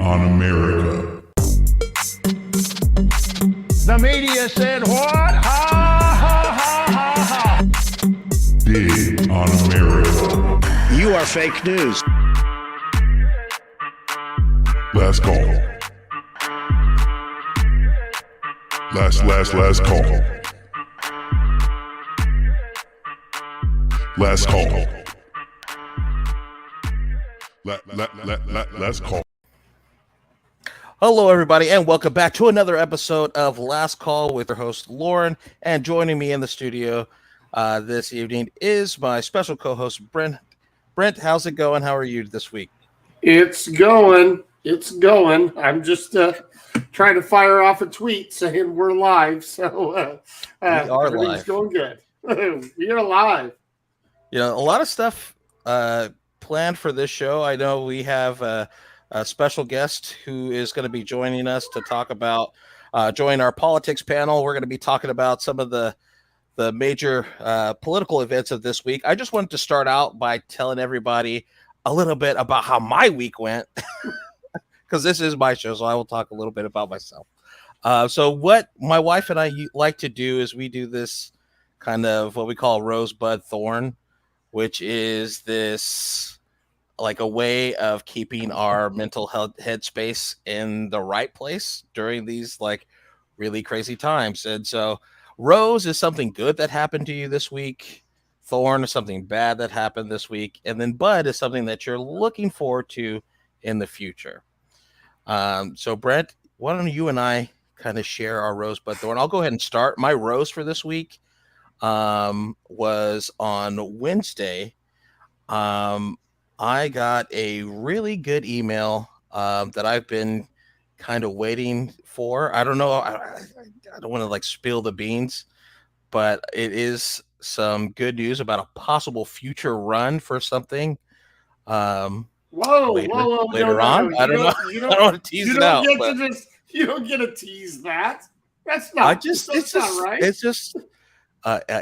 on America. The media said what? Ha ha ha ha ha. Dig on America. You are fake news. Last call. Last call. Last call. Last call. Hello, everybody, and welcome back to another episode of Last Call with your host, Lourin. And joining me in the studio this evening is my special co-host, Brent. Brent, how's it going? How are you this week? It's going. I'm just trying to fire off a tweet saying we're live. So we are everything's live. Going good. We are live. You know, a lot of stuff planned for this show. I know we have a special guest who is going to be joining us to talk about join our politics panel. We're going to be talking about some of the major political events of this week. I just wanted to start out by telling everybody a little bit about how my week went, because this is my show, so I will talk a little bit about myself. So what my wife and I like to do is we do this kind of what we call rosebud thorn, which is this like a way of keeping our mental health headspace in the right place during these like really crazy times. And so rose is something good that happened to you this week. Thorn is something bad that happened this week. And then bud is something that you're looking forward to in the future. So Brent, why don't you and I kind of share our rosebud thorn? I'll go ahead and start. My rose for this week was on Wednesday. I got a really good email that I've been kind of waiting for. I don't know. I don't want to like spill the beans, but it is some good news about a possible future run for something. Later on. I don't know. I don't want to tease it out. You don't get to tease that. That's not. That's not right. It's just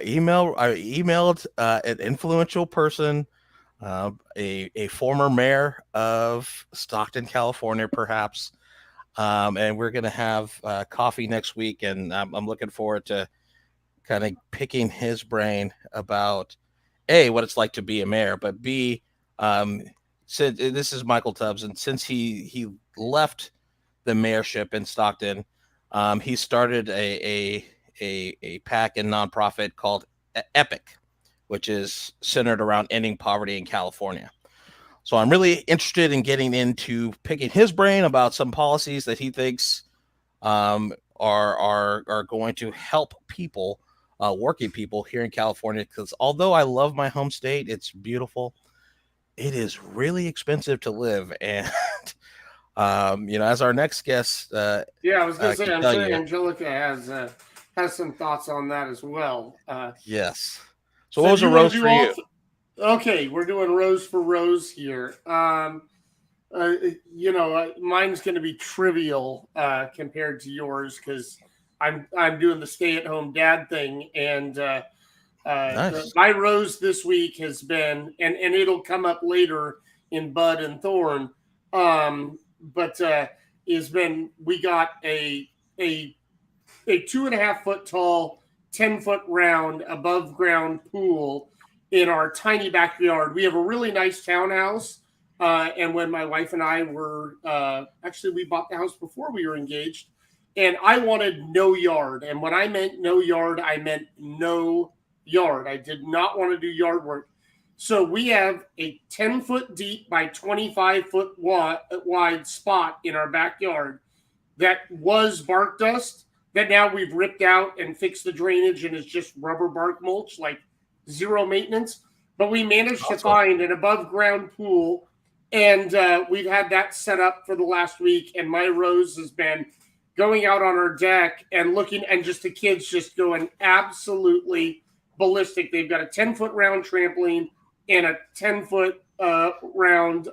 email. I emailed an influential person. A former mayor of Stockton, California, perhaps. And we're going to have coffee next week. And I'm looking forward to kind of picking his brain about A, what it's like to be a mayor, but B, since this is Michael Tubbs. And since he left the mayorship in Stockton, he started a PAC and nonprofit called EPIC, which is centered around ending poverty in California. So I'm really interested in getting into picking his brain about some policies that he thinks are going to help people, working people here in California. Because although I love my home state, it's beautiful. It is really expensive to live, and as our next guest, I was going to say, I'm sure Angelica has some thoughts on that as well. Yes. So what was a rose for you? Okay, we're doing rose for rose here. Mine's going to be trivial compared to yours because I'm doing the stay-at-home dad thing, and nice. My rose this week has been, and it'll come up later in bud and thorn, but has been we got a 2.5 foot tall, 10-foot round above ground pool in our tiny backyard. We have a really nice townhouse. And when my wife and I were, we bought the house before we were engaged, and I wanted no yard. And when I meant no yard, I meant no yard. I did not want to do yard work. So we have a 10-foot deep by 25-foot wide spot in our backyard that was bark dust, that now we've ripped out and fixed the drainage and it's just rubber bark mulch, like zero maintenance. But we managed to find an above ground pool, and we've had that set up for the last week. And my rose has been going out on our deck and looking, and just the kids just going absolutely ballistic. They've got a 10-foot round trampoline and a 10-foot round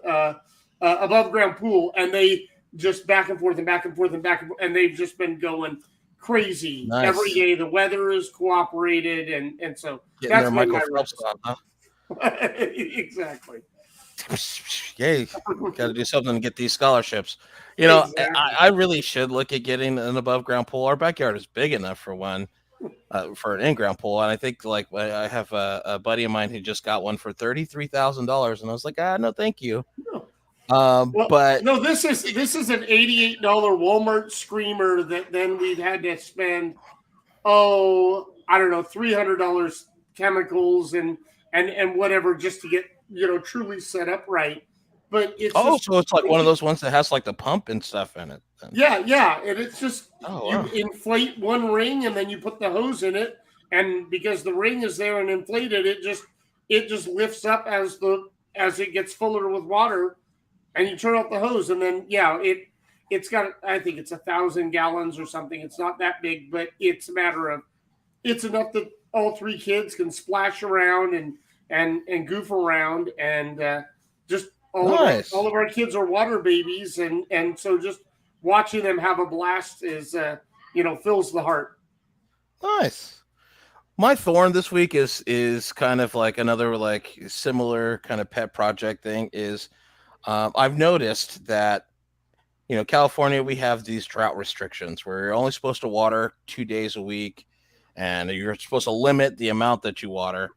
above ground pool, and they just back and forth and back and forth and back and forth, and they've just been going crazy. Nice. Every day. The weather has cooperated, and so getting that's my rose. Exactly. Yay, got to do something to get these scholarships. You know, Exactly. I really should look at getting an above ground pool. Our backyard is big enough for one, for an in ground pool. And I think like I have a buddy of mine who just got one for $33,000, and I was like, no, thank you. No. Well, But no, this is an $88 Walmart screamer that then we've had to spend, I don't know, $300 chemicals and whatever just to get, truly set up right. But it's so it's like one of those ones that has like the pump and stuff in it. Then. Yeah, and it's just wow. You inflate one ring and then you put the hose in it, and because the ring is there and inflated, it just lifts up as it gets fuller with water, and you turn off the hose, and then it's got, I think it's 1,000 gallons or something. It's not that big, but it's a matter of, it's enough that all three kids can splash around and goof around, and just all of our kids are water babies, and so just watching them have a blast is fills the heart. Nice. My thorn this week is kind of like another like similar kind of pet project thing is I've noticed that California, we have these drought restrictions where you're only supposed to water 2 days a week, and you're supposed to limit the amount that you water.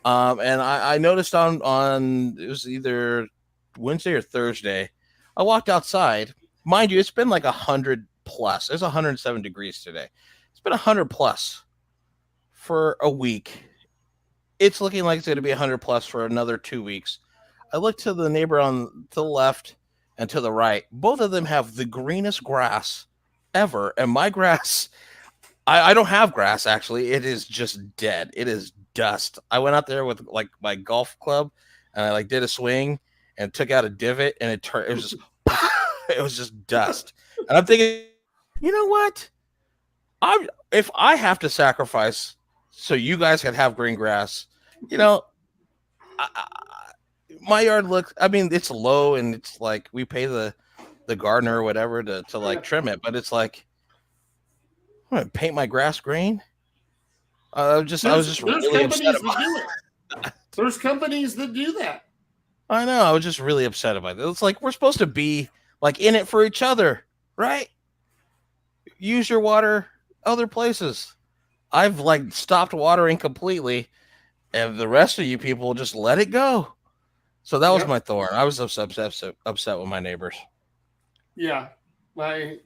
And I noticed on it was either Wednesday or Thursday, I walked outside. Mind you, it's been like 100 plus. It's 107 degrees today. It's been 100 plus for a week. It's looking like it's going to be 100 plus for another 2 weeks. I look to the neighbor to the left and to the right. Both of them have the greenest grass ever. And my grass, I don't have grass, actually. It is just dead. It is dust. I went out there with like my golf club, and I like did a swing and took out a divot, and it was just it was just dust. And I'm thinking, you know what? If I have to sacrifice so you guys can have green grass, my yard looks, I mean, it's low, and it's like we pay the gardener or whatever to like trim it, but it's like, I'm gonna paint my grass green. I was just really upset about it. There's companies that do that. I know. I was just really upset about it. It's like we're supposed to be like in it for each other, right? Use your water other places. I've like stopped watering completely, and the rest of you people just let it go. So that was my thorn. I was upset with my neighbors. Yeah, my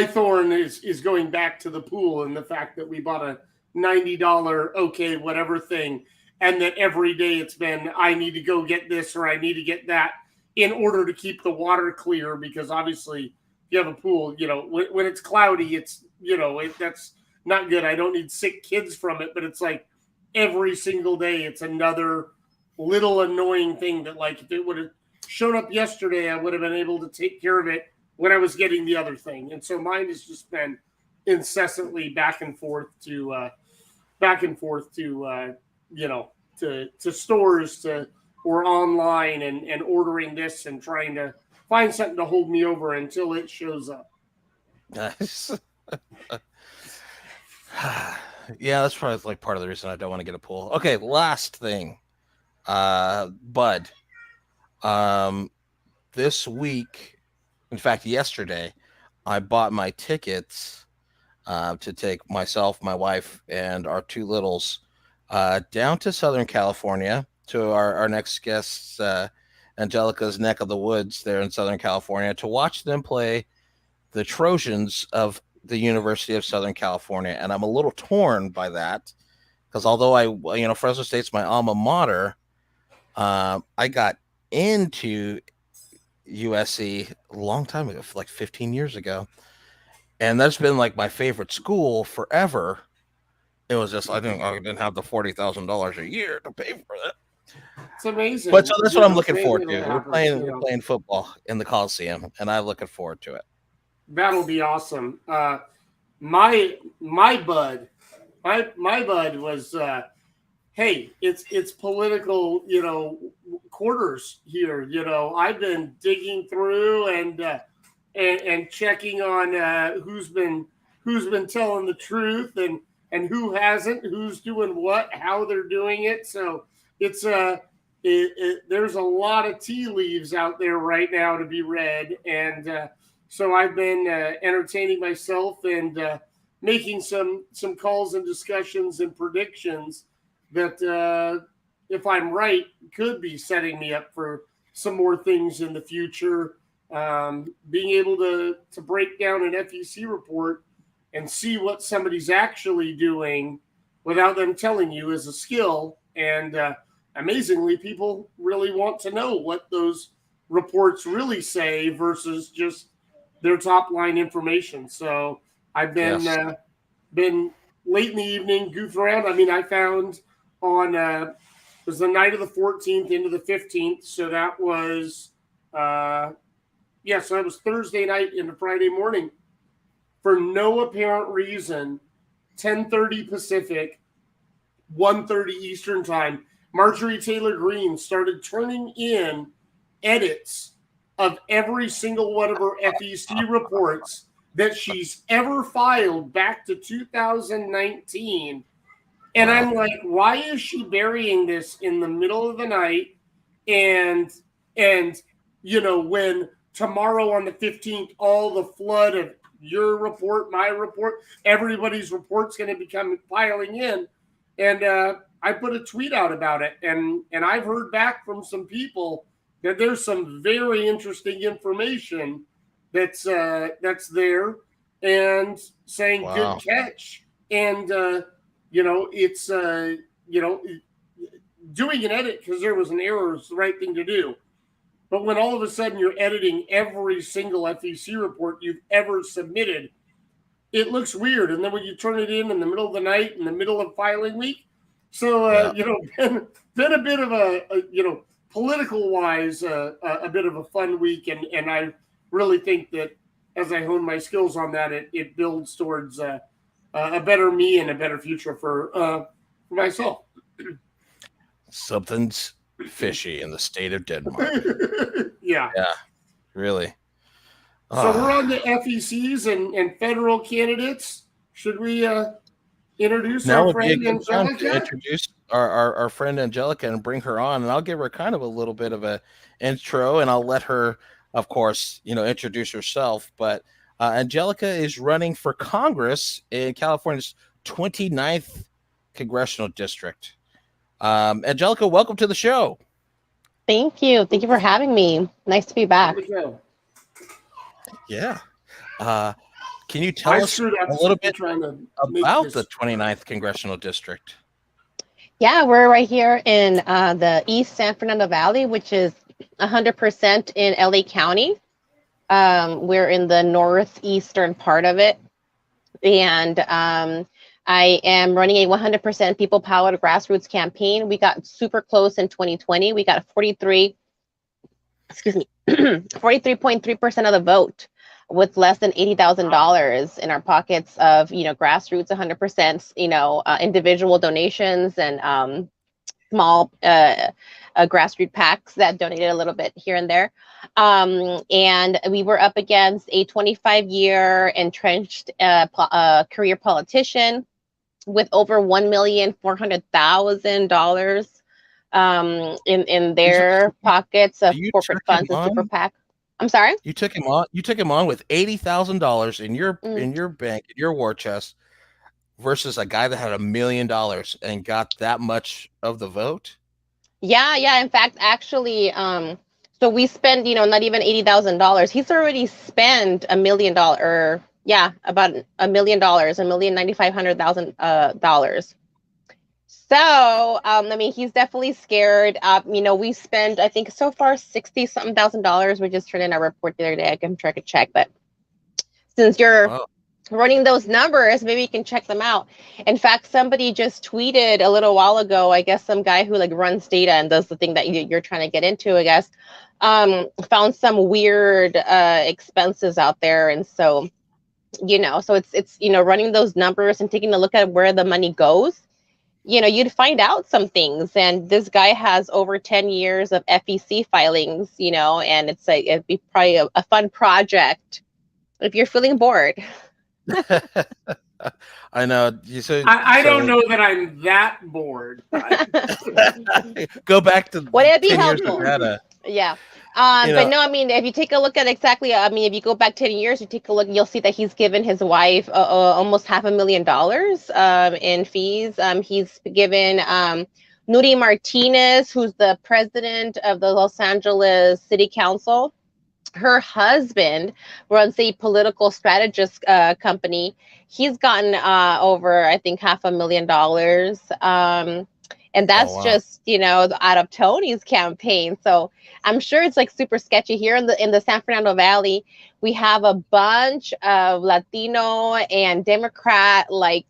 thorn is going back to the pool and the fact that we bought a $90 whatever thing, and that every day it's been, I need to go get this or I need to get that in order to keep the water clear, because obviously you have a pool, when it's cloudy, it's, that's not good. I don't need sick kids from it, but it's like every single day it's another little annoying thing that, like, if it would have shown up yesterday, I would have been able to take care of it when I was getting the other thing. And so mine has just been incessantly back and forth to stores or online and ordering this and trying to find something to hold me over until it shows up. Nice. Yeah, that's probably like part of the reason I don't want to get a pool. Okay, last thing. Bud. This week, in fact, yesterday, I bought my tickets to take myself, my wife, and our two littles down to Southern California to our next guest, Angelica's neck of the woods there in Southern California, to watch them play the Trojans of the University of Southern California. And I'm a little torn by that because although Fresno State's my alma mater, I got into USC a long time ago, like 15 years ago. And that's been like my favorite school forever. It was just, I didn't have the $40,000 a year to pay for it. It's amazing. But so that's what I'm looking forward to. We're playing football in the Coliseum, and I'm looking forward to it. That'll be awesome. My bud was, hey, it's political, quarters here. I've been digging through and checking on who's been telling the truth and who hasn't, who's doing what, how they're doing it. So it's there's a lot of tea leaves out there right now to be read. And so I've been entertaining myself and making some calls and discussions and predictions that if I'm right, could be setting me up for some more things in the future. Being able to break down an FEC report and see what somebody's actually doing without them telling you is a skill. And amazingly, people really want to know what those reports really say versus just their top line information. So I've been been late in the evening goofing around. I mean, I found on it was the night of the 14th into the 15th. So that was so that was Thursday night into Friday morning. For no apparent reason, 10:30 Pacific, 1:30 Eastern time, Marjorie Taylor Greene started turning in edits of every single one of her FEC reports that she's ever filed back to 2019. And I'm like, why is she burying this in the middle of the night? And you know, when tomorrow on the 15th, all the flood of your report, my report, everybody's report's going to become piling in. And I put a tweet out about it. And I've heard back from some people that there's some very interesting information that's there and saying good catch. And, you know, it's, you know, doing an edit because there was an error is the right thing to do. But when all of a sudden you're editing every single FEC report you've ever submitted, it looks weird. And then when you turn it in the middle of the night, in the middle of filing week, so you know, been a bit of a you know, political wise, a bit of a fun week, and I really think that as I hone my skills on that, it builds towards a better me and a better future for myself. Something's fishy in the state of Denmark. Yeah, really. So we're on the FECs and federal candidates. Should we introduce our friend Angelica? Introduce our friend Angelica and bring her on, and I'll give her kind of a little bit of a intro, and I'll let her, of course, you know, introduce herself. But Angelica is running for Congress in California's 29th congressional district. Angelica, welcome to the show. Thank you. Thank you for having me. Nice to be back. Yeah. Can you tell us a little bit about the 29th congressional district? Yeah, we're right here in the East San Fernando Valley, which is 100% in LA County. We're in the northeastern part of it. And I am running a 100% people-powered grassroots campaign. We got super close in 2020. We got 43.3% of the vote with less than $80,000 in our pockets of, you know, grassroots, 100%, you know, individual donations and small grassroots PACs that donated a little bit here and there. And we were up against a 25-year entrenched career politician with over $1,400,000 in their pockets of corporate funds and super PAC. I'm sorry. You took him on. You took him on with $80,000 in your bank, in your war chest, versus a guy that had $1 million and got that much of the vote. Yeah. In fact, actually, so we spend, you know, not even $80,000. He's already spent $1 million, or about $1 million, $1,950,000. So, I mean, he's definitely scared. You know, we spend, I think, so far $60-something thousand. We just turned in our report the other day. I can try to check, but since you're running those numbers, maybe you can check them out. In fact, somebody just tweeted a little while ago, I guess some guy who like runs data and does the thing that you're trying to get into, I guess, found some weird expenses out there. And so, you know, so it's, you know, running those numbers and taking a look at where the money goes, you know, you'd find out some things. And this guy has over 10 years of FEC filings, you know, and it'd be probably a fun project if you're feeling bored. I know. You said I don't know that I'm that bored. Go back to Would it be 10 years of helpful? data. Yeah. You But know, no, I mean, if you take a look at exactly, I mean, if you go back 10 years, you take a look, you'll see that he's given his wife almost $500,000 in fees. He's given Nuri Martinez, who's the president of the Los Angeles City Council. Her husband runs a political strategist company. He's gotten over, I think, $500,000. And oh that's wow. just, out of Tony's campaign. So I'm sure it's like super sketchy here in the San Fernando Valley. We have a bunch of Latino and Democrat like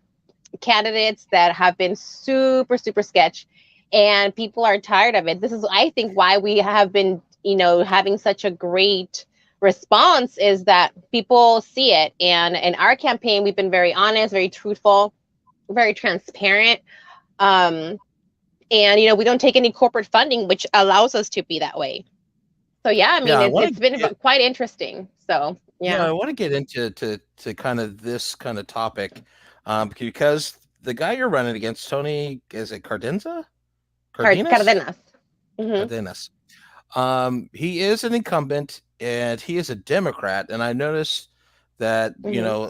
candidates that have been super, super sketch, and people are tired of it. This is, I think, why we have been, having such a great response, is that people see it. And in our campaign, we've been very honest, very truthful, very transparent. And we don't take any corporate funding, which allows us to be that way. So yeah, I mean, Yeah, I it's want been to quite interesting. So yeah, yeah. I want to get into to kind of this kind of topic, because the guy you're running against, Tony, is it Cardenza? Cardenas? Cardenas. Hmm. Cardenas. He is an incumbent and he is a Democrat, and I noticed that Hmm.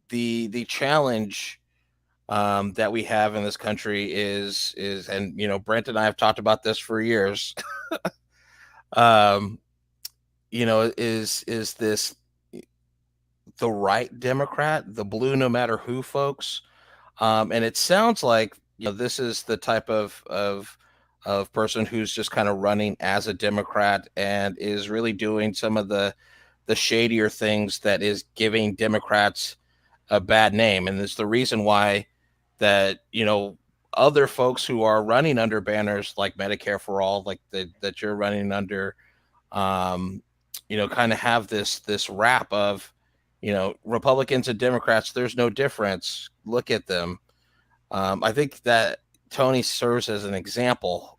the challenge that we have in this country is and Brent and I have talked about this for years. um, is this the right Democrat, the blue no matter who, folks? And it sounds like this is the type of person who's just kind of running as a Democrat and is really doing some of the shadier things that is giving Democrats a bad name. And it's the reason why that other folks who are running under banners like Medicare for All, like that you're running under, kind of have this rap of Republicans and Democrats, there's no difference, look at them. I think that Tony serves as an example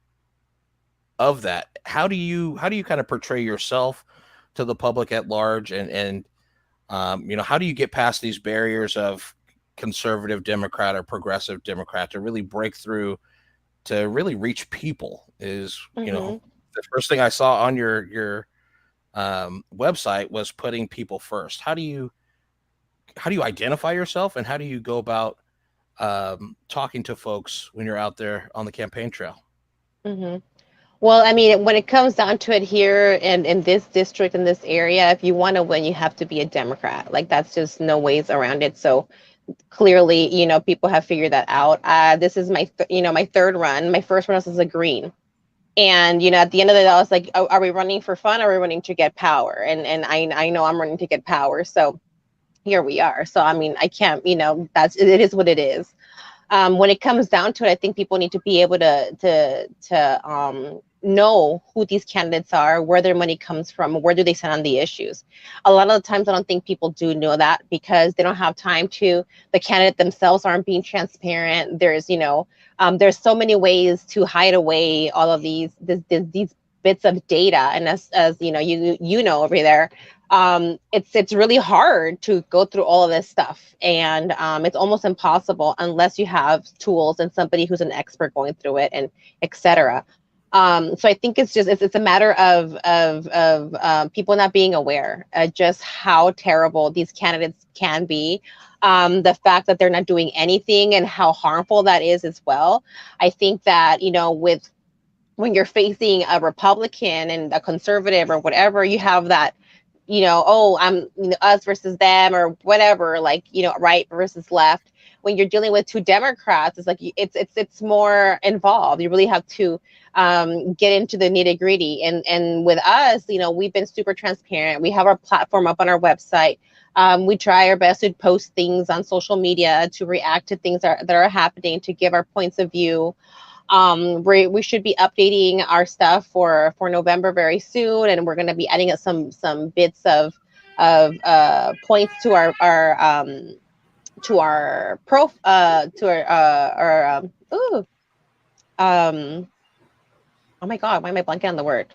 of that. How do you kind of portray yourself to the public at large, and how do you get past these barriers of conservative Democrat or progressive Democrat to really break through, to really reach people? Is Hmm. the first thing I saw on your website was putting people first. How do you identify yourself, and how do you go about talking to folks when you're out there on the campaign trail? Hmm. Well, I mean, when it comes down to it here in this district, in this area, if you want to win, you have to be a Democrat. Like, that's just no ways around it. So clearly, people have figured that out. This is my, my third run. My first run was as a green. And, at the end of the day, I was like, oh, are we running for fun? Or are we running to get power? And I know I'm running to get power. So here we are. So, I mean, I can't, it is what it is. When it comes down to it, I think people need to be able to know who these candidates are, where their money comes from, where do they stand on the issues. A lot of the times, I don't think people do know that because they don't have time to. The candidate themselves aren't being transparent. There's there's so many ways to hide away all of these bits of data, and as you know over there. It's really hard to go through all of this stuff, and it's almost impossible unless you have tools and somebody who's an expert going through it, and etc. So I think it's a matter of people not being aware just how terrible these candidates can be. The fact that they're not doing anything and how harmful that is as well. I think that when you're facing a Republican and a conservative or whatever, you have that oh, I'm us versus them or whatever, like, right versus left. When you're dealing with two Democrats, it's like it's more involved. You really have to get into the nitty gritty. And with us, we've been super transparent. We have our platform up on our website. We try our best to post things on social media, to react to things that are happening, to give our points of view. We should be updating our stuff for November very soon, and we're going to be adding up some bits of points to our pro to our oh my god, why am I blanking on the word?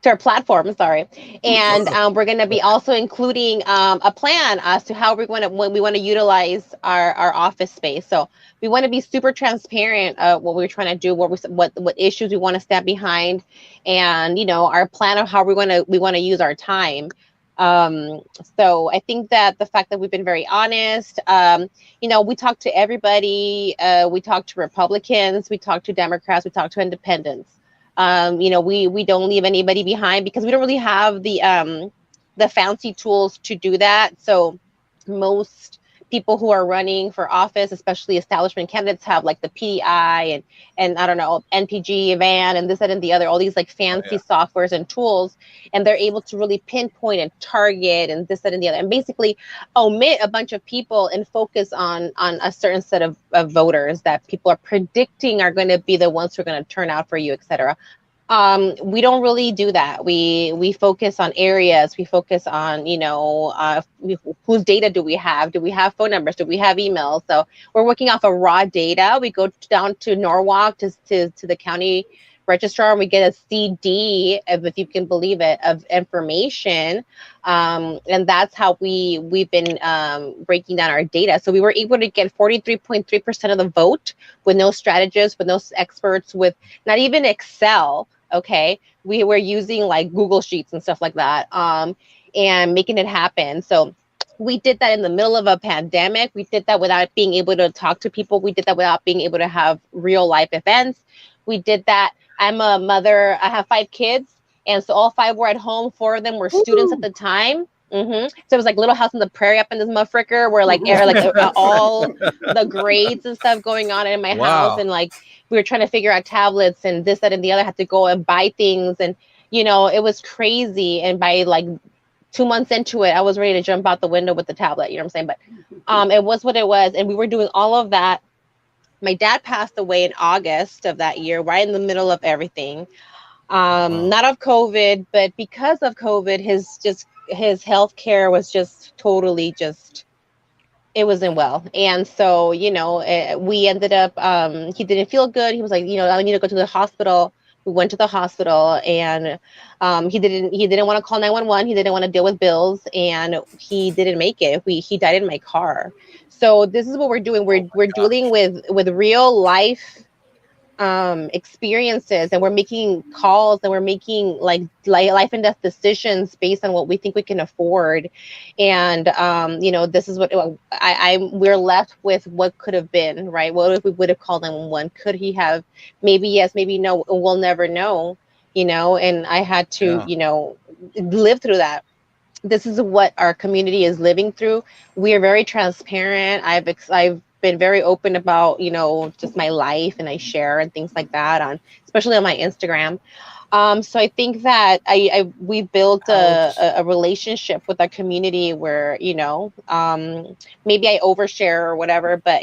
to our platform, sorry. And we're going to be also including a plan as to how when we want to utilize our office space. So we want to be super transparent what we're trying to do, what issues we want to stand behind, and our plan of how we want to use our time. So I think that the fact that we've been very honest, we talk to everybody. We talk to Republicans, we talk to Democrats, we talk to independents. We don't leave anybody behind because we don't really have the fancy tools to do that. So most people who are running for office, especially establishment candidates, have like the PDI and I don't know, NPG, VAN, and this, that, and the other, all these like fancy softwares and tools, and they're able to really pinpoint and target and this, that, and the other, and basically omit a bunch of people and focus on a certain set of voters that people are predicting are going to be the ones who are going to turn out for you, etc. We don't really do that. We focus on areas. We focus on, whose data do we have? Do we have phone numbers? Do we have emails? So we're working off of raw data. We go down to Norwalk to the county registrar, and we get a CD, if you can believe it, of information. And that's how we've been breaking down our data. So we were able to get 43.3% of the vote with no strategists, with no experts, with not even Excel. Okay, we were using like Google Sheets and stuff like that, and making it happen. So we did that in the middle of a pandemic. We did that without being able to talk to people. We did that without being able to have real life events. We did that. I'm a mother. I have 5 kids, and so all 5 were at home. 4 of them were students at the time. So it was like Little House on the Prairie up in this motherfucker, where like all the grades and stuff going on in my house, and like we were trying to figure out tablets and this, that, and the other. Had to go and buy things, and it was crazy. And by like 2 months into it, I was ready to jump out the window with the tablet. You know what I'm saying? But it was what it was, and we were doing all of that. My dad passed away in August of that year, right in the middle of everything. Not of COVID, but because of COVID, his health care was just totally it wasn't well. And so, we ended up, he didn't feel good. He was like, I need to go to the hospital. We went to the hospital, and he didn't want to call 911. He didn't want to deal with bills, and he didn't make it. He died in my car. So this is what we're doing. We're dealing with real life experiences, and we're making calls, and we're making like life and death decisions based on what we think we can afford. And this is what we're left with. What could have been, right? What if we would have called 911? Could he have? Maybe yes, maybe no. We'll never know. And I had to live through that. This is what our community is living through. We are very transparent. I've been very open about, just my life, and I share and things like that especially on my Instagram. So I think that we built a relationship with our community where, maybe I overshare or whatever, but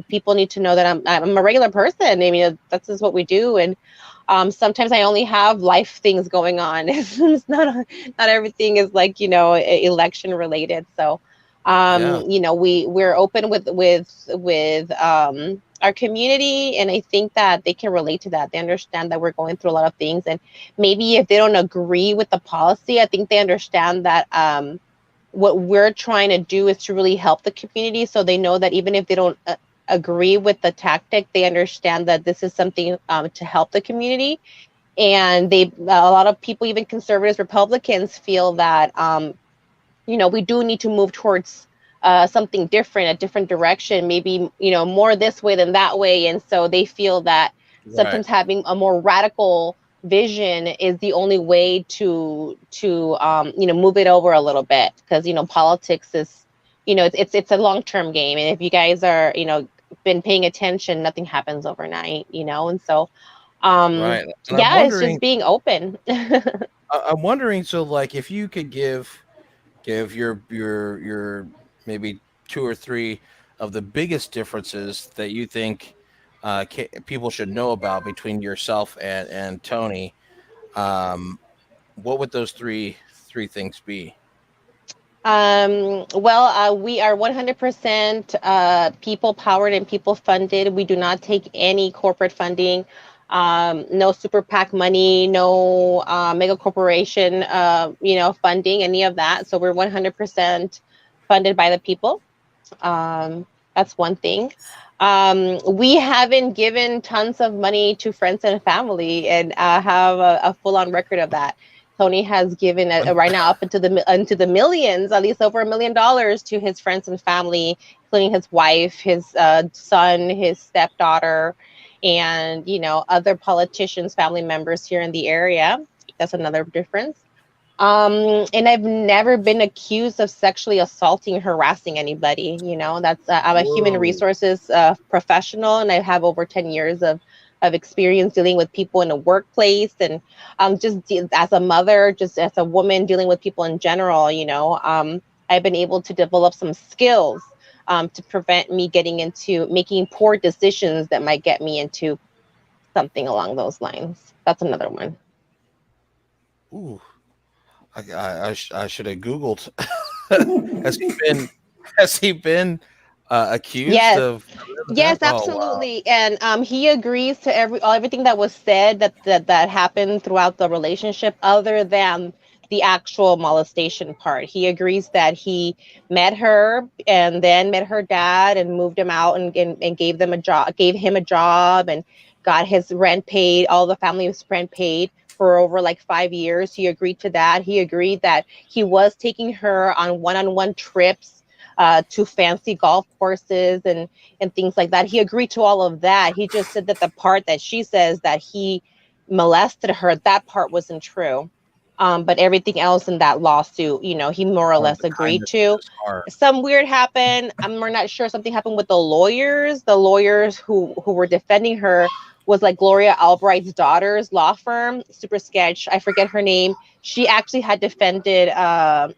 people need to know that I'm a regular person. I mean, that's just what we do. And sometimes I only have life things going on. It's not everything is like, election related. So we're open with our community, and I think that they can relate to that. They understand that we're going through a lot of things, and maybe if they don't agree with the policy, I think they understand that what we're trying to do is to really help the community, so they know that even if they don't agree with the tactic, they understand that this is something to help the community. And a lot of people, even conservatives, Republicans, feel that we do need to move towards something different, a different direction, maybe, more this way than that way. And so they feel that sometimes having a more radical vision is the only way to move it over a little bit, because, politics is, it's a long-term game. And if you guys are, been paying attention, nothing happens overnight, and so, it's just being open. I'm wondering, so like, if you could give your maybe 2 or 3 of the biggest differences that you think people should know about between yourself and Tony, what would those three things be? We are 100% people powered and people funded. We do not take any corporate funding. No super PAC money, no mega corporation, funding, any of that. So we're 100% funded by the people. That's one thing. We haven't given tons of money to friends and family, and have a full-on record of that. Tony has given right now up into the millions, at least over $1 million to his friends and family, including his wife, his son, his stepdaughter, and other politicians, family members here in the area. That's another difference. And I've never been accused of sexually assaulting, harassing anybody. That's I'm a human resources professional, and I have over 10 years of experience dealing with people in the workplace, and just as a mother, just as a woman dealing with people in general. I've been able to develop some skills to prevent me getting into making poor decisions that might get me into something along those lines. That's another one. Ooh. I should have Googled. has he been accused of? Yes, absolutely. Oh, wow. And he agrees to everything that was said that happened throughout the relationship, other than the actual molestation part. He agrees that he met her and then met her dad and moved him out and gave him a job and got his rent paid, all the family's rent paid for over like 5 years. He agreed to that. He agreed that he was taking her on one-on-one trips to fancy golf courses and things like that. He agreed to all of that. He just said that the part that she says that he molested her, that part wasn't true. But everything else in that lawsuit, he more or less agreed to. Some weird happened. We're not sure. Something happened with the lawyers. The lawyers who were defending her was like Gloria Albright's daughter's law firm, Super Sketch. I forget her name. She actually had defended, not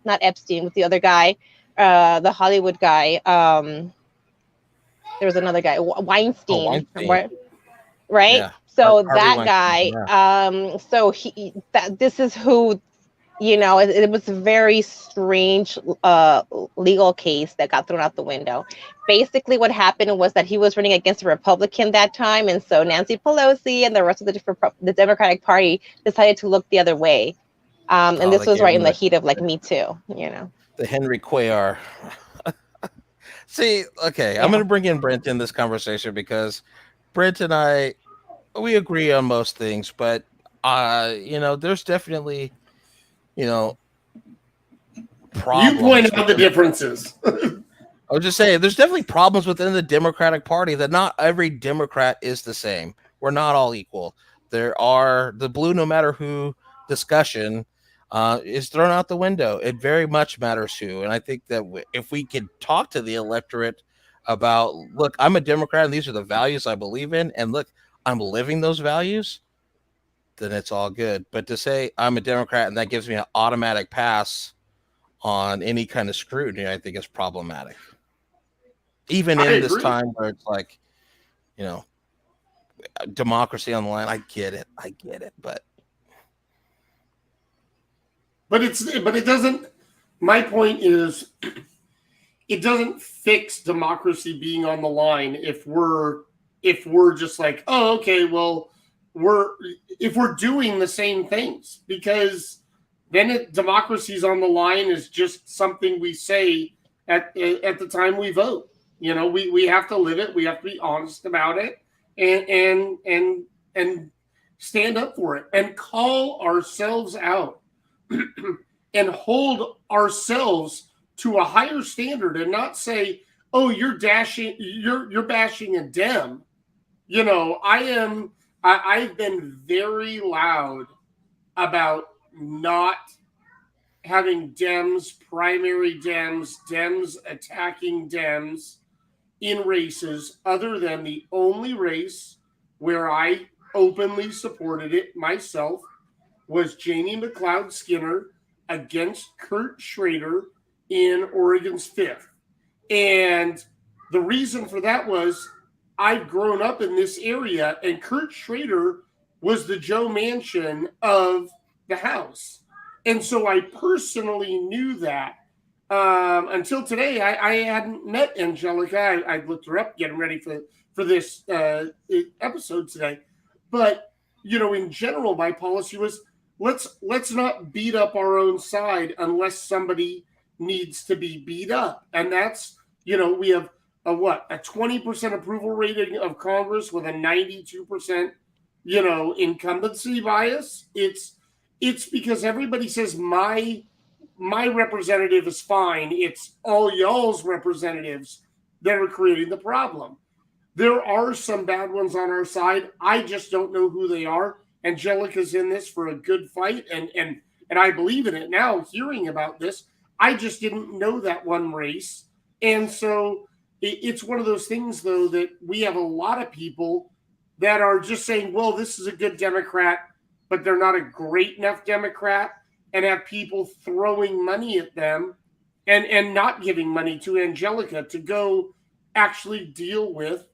Epstein, with the other guy, the Hollywood guy. There was another guy, Weinstein. Right? Yeah. So that guy, yeah. So this is who, it was a very strange legal case that got thrown out the window. Basically, what happened was that he was running against a Republican that time, and so Nancy Pelosi and the rest of the Democratic Party decided to look the other way. And this was right in the heat of like Me Too, The Henry Cuellar. See, okay, yeah. I'm going to bring in Brent in this conversation because Brent and I, we agree on most things, but there's definitely, problems. You point out the differences. I was just saying, there's definitely problems within the Democratic Party that not every Democrat is the same. We're not all equal. There are the blue no matter who discussion is thrown out the window. It very much matters who. And I think that if we could talk to the electorate about, look, I'm a Democrat and these are the values I believe in, and look, I'm living those values, then it's all good. But to say I'm a Democrat and that gives me an automatic pass on any kind of scrutiny, I think is problematic. Even in this time where it's like, democracy on the line. I get it, but it doesn't. My point is, it doesn't fix democracy being on the line if we're just like, oh, okay, well, if we're doing the same things, because then democracy's on the line is just something we say at the time we vote. We have to live it. We have to be honest about it and stand up for it and call ourselves out and hold ourselves to a higher standard and not say, oh, you're bashing a Dem. I've been very loud about not having Dems, primary Dems attacking Dems in races other than the only race where I openly supported it myself was Jamie McLeod Skinner against Kurt Schrader in Oregon's 5th. And the reason for that was I'd grown up in this area and Kurt Schrader was the Joe Manchin of the House. And so I personally knew that. Until today, I hadn't met Angelica. I looked her up getting ready for this episode today. But, in general, my policy was let's not beat up our own side unless somebody needs to be beat up. And that's, we have a 20% approval rating of Congress with a 92%, incumbency bias. It's because everybody says my representative is fine. It's all y'all's representatives that are creating the problem. There are some bad ones on our side. I just don't know who they are. Angelica's in this for a good fight, and I believe in it now, hearing about this. I just didn't know that one race. And so it's one of those things, though, that we have a lot of people that are just saying, well, this is a good Democrat, but they're not a great enough Democrat, and have people throwing money at them and not giving money to Angelica to go actually deal with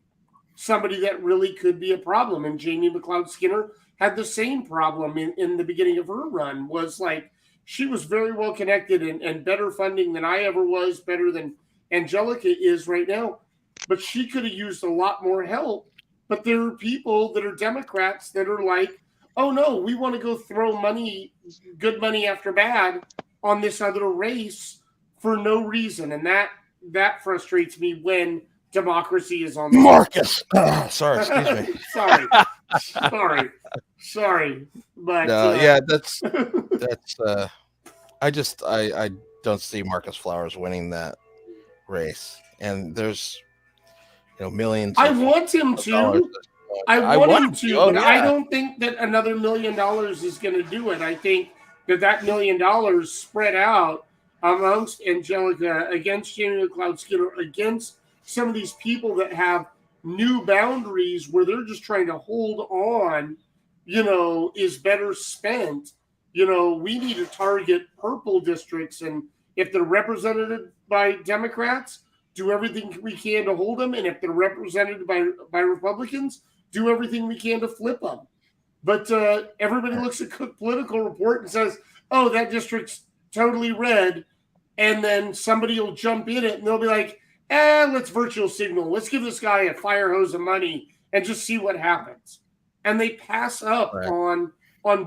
somebody that really could be a problem. And Jamie McLeod Skinner had the same problem in the beginning of her run. Was like, she was very well connected and better funding than I ever was, better than Angelica is right now. But she could have used a lot more help. But there are people that are Democrats that are like, oh no, we want to go throw money, good money after bad, on this other race for no reason. And that frustrates me when democracy is on the Marcus. Sorry, excuse me. sorry. But no, that's I don't see Marcus Flowers winning that race. And there's millions. I want him to. I want him to, but I don't think that another $1 million is going to do it. I think that $1 million spread out amongst Angelica, against Jamie McLeod Skinner, against some of these people that have new boundaries where they're just trying to hold on, is better spent. We need to target purple districts, and if they're represented by Democrats, do everything we can to hold them, and if they're represented by Republicans, do everything we can to flip them. But everybody looks at Cook Political Report and says, oh, that district's totally red, and then somebody will jump in it, and they'll be like, let's virtual signal. Let's give this guy a fire hose of money and just see what happens. And they pass up on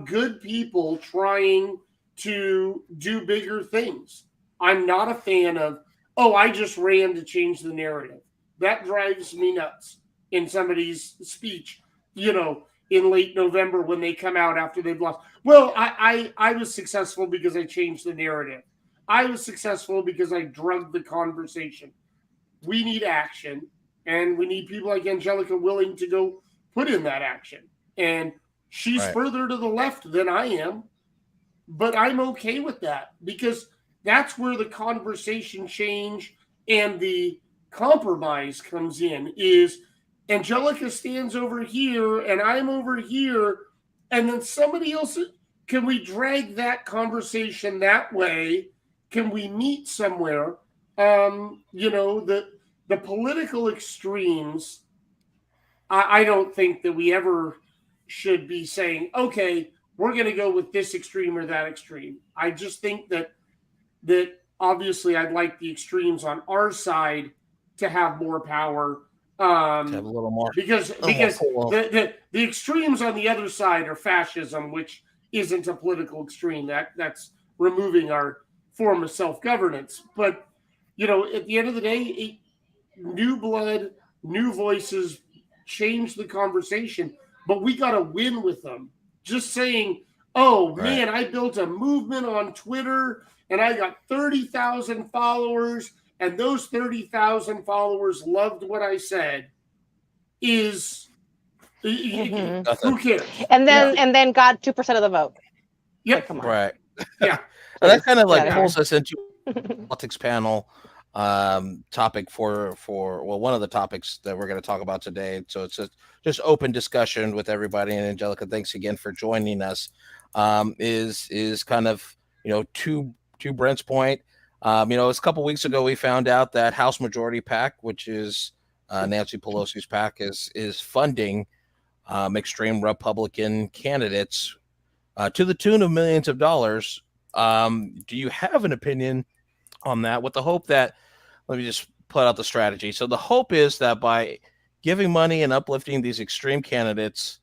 good people trying to do bigger things. I'm not a fan of, I just ran to change the narrative. That drives me nuts in somebody's speech, in late November when they come out after they've lost. Well, I was successful because I changed the narrative. I was successful because I drugged the conversation. We need action, and we need people like Angelica willing to go put in that action. And she's further to the left than I am, but I'm okay with that because that's where the conversation change and the compromise comes in. Is Angelica stands over here and I'm over here, and then somebody else. Can we drag that conversation that way? Can we meet somewhere? The political extremes, I don't think that we ever should be saying, okay, we're going to go with this extreme or that extreme. I just think that obviously I'd like the extremes on our side to have more power. To have a little more. Because the extremes on the other side are fascism, which isn't a political extreme. That's removing our form of self-governance. But, at the end of the day, new blood, new voices change the conversation, but we got to win with them. Just saying, man, I built a movement on Twitter and I got 30,000 followers and those 30,000 followers loved what I said is who cares? And then got 2% of the vote. Yep. Like, come on. Yeah. And that kind of pulls us into politics panel topic for one of the topics that we're going to talk about today. So it's just open discussion with everybody. And Angelica, thanks again for joining us. Is kind of to Brent's point. It's a couple weeks ago we found out that House Majority PAC, which is Nancy Pelosi's PAC, is funding extreme Republican candidates to the tune of millions of dollars. Do you have an opinion on that, with the hope that, let me just put out the strategy. So the hope is that by giving money and uplifting these extreme candidates,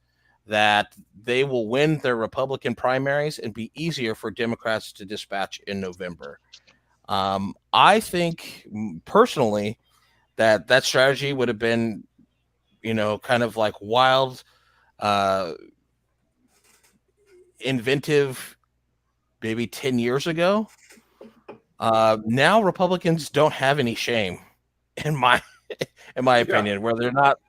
that they will win their Republican primaries and be easier for Democrats to dispatch in November. I think personally that strategy would have been, kind of like wild, inventive, maybe 10 years ago. Now Republicans don't have any shame, in my opinion, where they're not.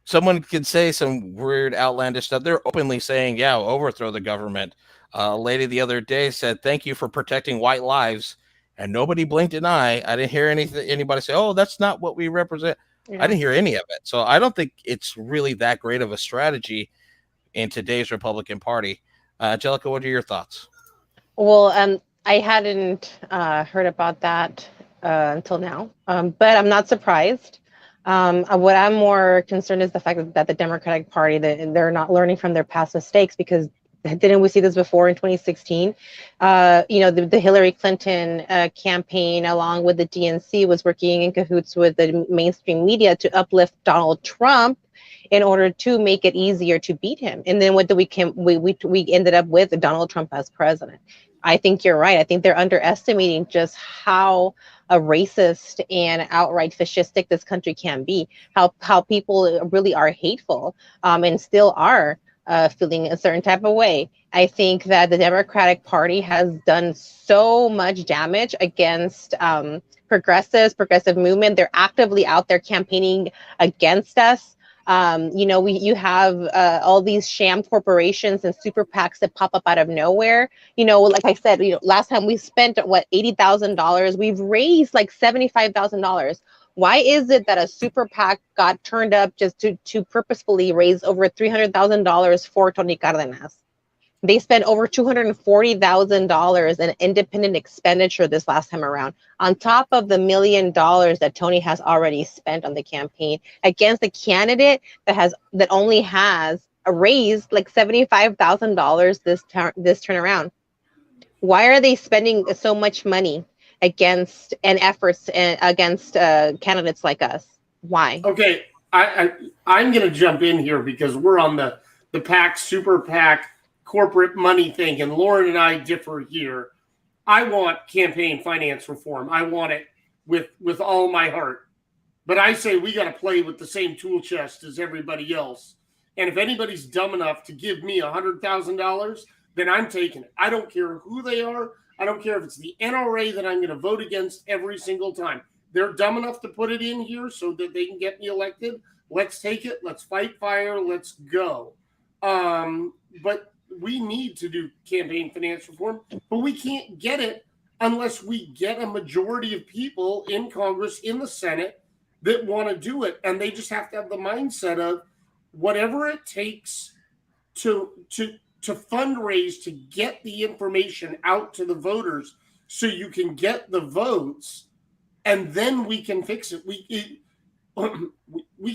Someone can say some weird, outlandish stuff. They're openly saying, "Yeah, overthrow the government." A lady the other day said, "Thank you for protecting white lives," and nobody blinked an eye. I didn't hear anybody say, "Oh, that's not what we represent." Yeah. I didn't hear any of it. So I don't think it's really that great of a strategy in today's Republican Party. Angelica, what are your thoughts? Well, I hadn't heard about that until now, but I'm not surprised. What I'm more concerned is the fact that the Democratic Party, they're not learning from their past mistakes, because didn't we see this before in 2016? The Hillary Clinton campaign, along with the DNC, was working in cahoots with the mainstream media to uplift Donald Trump in order to make it easier to beat him. And then what do we ended up with Donald Trump as president. I think you're right. I think they're underestimating just how a racist and outright fascistic this country can be. How people really are hateful, and still are feeling a certain type of way. I think that the Democratic Party has done so much damage against progressive movement. They're actively out there campaigning against us. You have all these sham corporations and super PACs that pop up out of nowhere. Like I said, last time we spent $80,000. We've raised like $75,000. Why is it that a super PAC got turned up just to purposefully raise over $300,000 for Tony Cardenas? They spent over $240,000 in independent expenditure this last time around, on top of the $1 million that Tony has already spent on the campaign against a candidate that only has raised like $75,000 this turnaround. Why are they spending so much money against efforts against candidates like us? Why? Okay, I'm going to jump in here because we're on the PAC, super PAC, corporate money thing, and Lourin and I differ here. I want campaign finance reform. I want it with all my heart. But I say we got to play with the same tool chest as everybody else. And if anybody's dumb enough to give me $100,000, then I'm taking it. I don't care who they are. I don't care if it's the NRA that I'm going to vote against every single time. They're dumb enough to put it in here so that they can get me elected. Let's take it. Let's fight fire. Let's go. But we need to do campaign finance reform, but we can't get it unless we get a majority of people in Congress, in the Senate, that want to do it. And they just have to have the mindset of whatever it takes to fundraise, to get the information out to the voters so you can get the votes, and then we can fix it. We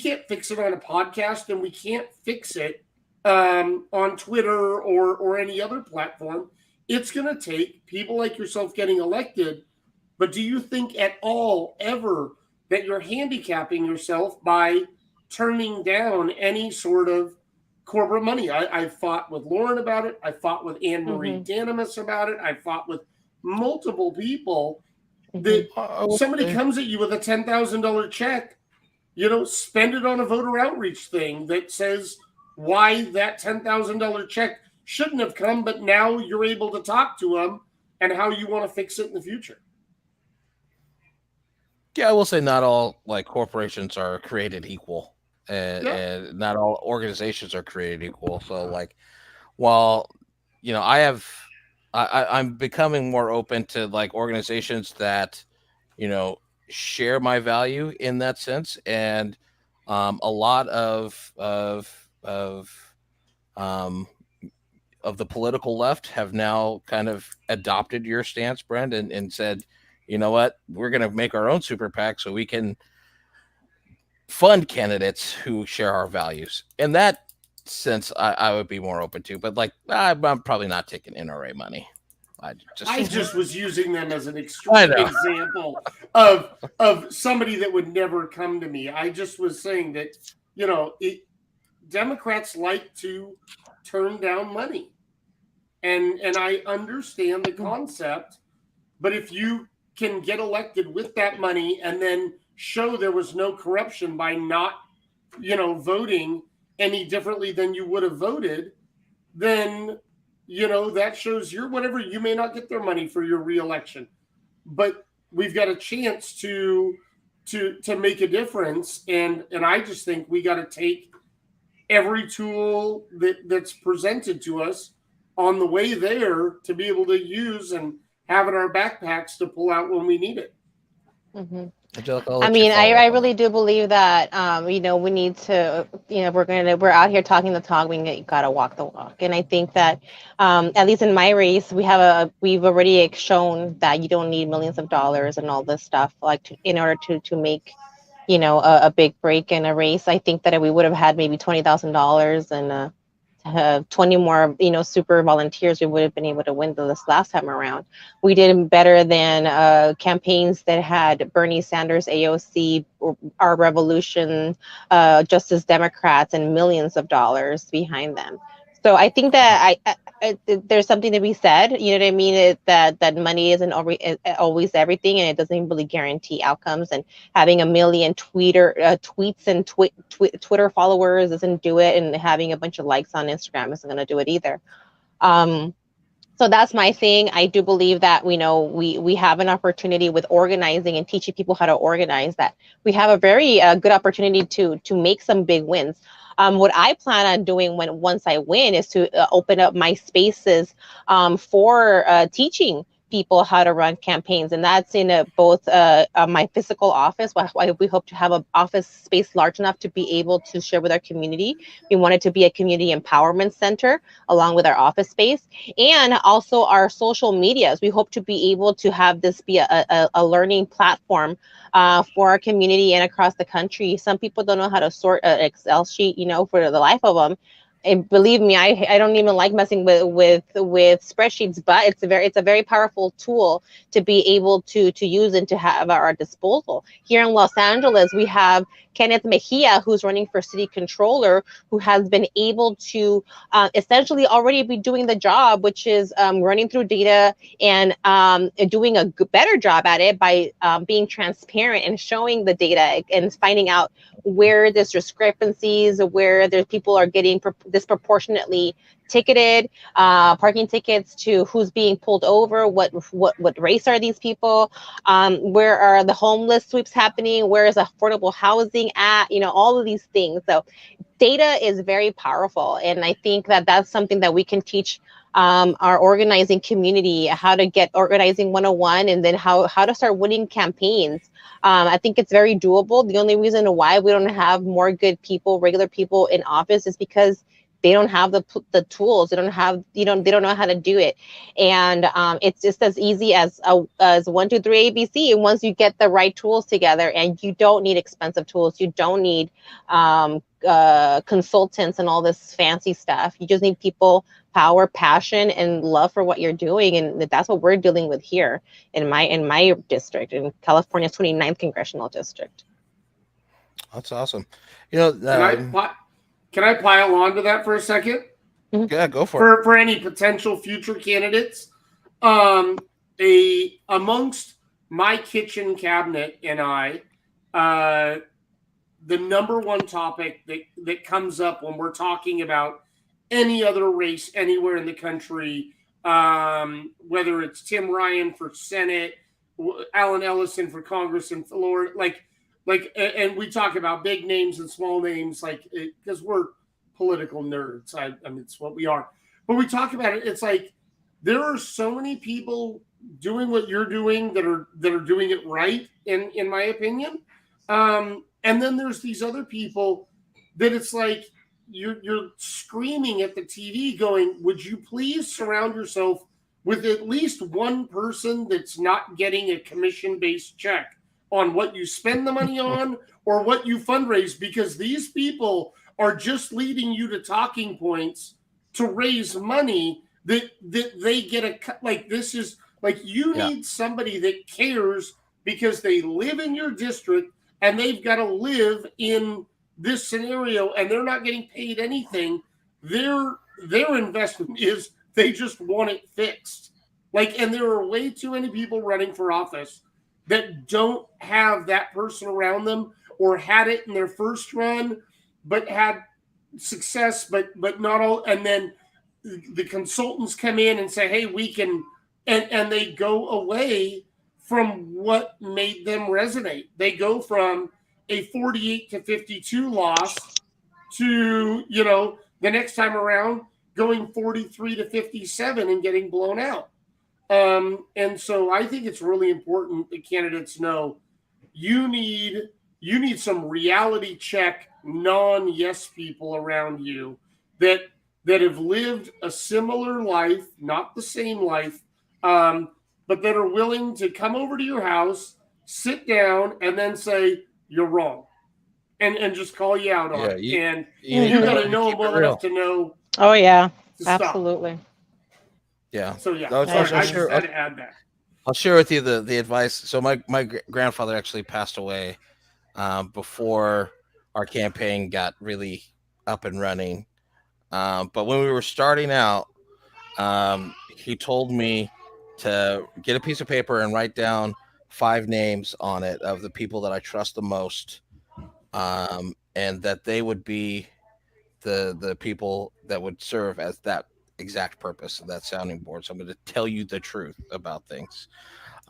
can't fix it on a podcast, and we can't fix it on Twitter or any other platform. It's going to take people like yourself getting elected. But do you think at all ever that you're handicapping yourself by turning down any sort of corporate money? I fought with Lourin about it. I fought with Anne-Marie Danimus about it. I fought with multiple people that somebody comes at you with a $10,000 check, spend it on a voter outreach thing that says why that $10,000 check shouldn't have come, but now you're able to talk to them and how you want to fix it in the future. Yeah, I will say not all corporations are created equal, and not all organizations are created equal. So while I'm becoming more open to organizations that share my value in that sense, and a lot of the political left have now kind of adopted your stance, Brent, and said, you know what, we're going to make our own super PAC so we can fund candidates who share our values. In that sense, I would be more open to, but I'm probably not taking NRA money. I just was using them as an extreme example of somebody that would never come to me. I just was saying that, Democrats like to turn down money. And I understand the concept, but if you can get elected with that money and then show there was no corruption by not, voting any differently than you would have voted, then, that shows you're whatever. You may not get their money for your reelection, but we've got a chance to make a difference. And I just think we got to take every tool that's presented to us on the way there to be able to use and have in our backpacks to pull out when we need it. Mm-hmm. Angelica, I mean, I really do believe that, we need to, we're out here talking the talk, we got to walk the walk. And I think that, at least in my race, we've already shown that you don't need millions of dollars and all this stuff, in order to make, a big break in a race. I think that if we would have had maybe $20,000 and 20 more, super volunteers, we would have been able to win this last time around. We did better than campaigns that had Bernie Sanders, AOC, Our Revolution, Justice Democrats, and millions of dollars behind them. So I think that there's something to be said. You know what I mean? That money isn't always everything, and it doesn't really guarantee outcomes. And having 1 million tweets and Twitter followers doesn't do it, and having a bunch of likes on Instagram isn't going to do it either. So that's my thing. I do believe that we have an opportunity with organizing and teaching people how to organize. That we have a very good opportunity to make some big wins. What I plan on doing once I win is to open up my spaces for teaching people how to run campaigns, and that's in both my physical office. We hope to have an office space large enough to be able to share with our community. We want it to be a community empowerment center along with our office space, and also our social medias. We hope to be able to have this be a learning platform for our community and across the country. Some people don't know how to sort an Excel sheet, for the life of them. And believe me, I don't even like messing with spreadsheets, but it's a very powerful tool to be able to use and to have at our disposal. Here in Los Angeles, we have Kenneth Mejia, who's running for city controller, who has been able to essentially already be doing the job, which is running through data and doing a better job at it by being transparent and showing the data and finding out where there's discrepancies, where there's people are getting disproportionately ticketed, parking tickets, to who's being pulled over, what race are these people, where are the homeless sweeps happening, where is affordable housing at, all of these things. So data is very powerful, and I think that that's something that we can teach our organizing community, how to get organizing 101, and then how to start winning campaigns. I think it's very doable. The only reason why we don't have more good people, regular people in office, is because they don't have the tools. They don't have, they don't know how to do it. And it's just as easy as 1, 2, 3, ABC. And once you get the right tools together, and you don't need expensive tools, you don't need consultants and all this fancy stuff. You just need people, power, passion, and love for what you're doing. And that's what we're dealing with here in my district, in California's 29th congressional district. That's awesome. Can I pile on to that for a second? Yeah, go for it. For any potential future candidates, amongst my kitchen cabinet and I, the number one topic that comes up when we're talking about any other race anywhere in the country, whether it's Tim Ryan for Senate, Alan Ellison for Congress in Florida, and we talk about big names and small names, because we're political nerds. I mean, it's what we are. But we talk about it. It's like there are so many people doing what you're doing that are doing it right, in my opinion. And then there's these other people that it's like you're screaming at the TV, going, "Would you please surround yourself with at least one person that's not getting a commission-based check on what you spend the money on or what you fundraise, because these people are just leading you to talking points to raise money that they get a cut." This is you need somebody that cares, because they live in your district and they've got to live in this scenario and they're not getting paid anything, their investment is they just want it fixed. Like, and there are way too many people running for office that don't have that person around them, or had it in their first run, but had success, but not all. And then the consultants come in and say, hey, we can, and they go away from what made them resonate. They go from a 48-52 loss to, you know, the next time around going 43-57 and getting blown out. And so I think it's really important that candidates know you need some reality check non-yes people around you that have lived a similar life, not the same life, but that are willing to come over to your house, sit down, and then say, you're wrong. And just call you out on it. And you got to know them well enough to know. Oh, yeah. To Absolutely. Stop. Yeah. So, yeah. I just had to add that. I'll share with you the advice. So my grandfather actually passed away before our campaign got really up and running. But when we were starting out, he told me to get a piece of paper and write down 5 names on it of the people that I trust the most, and that they would be the people that would serve as that exact purpose of that sounding board. So I'm going to tell you the truth about things.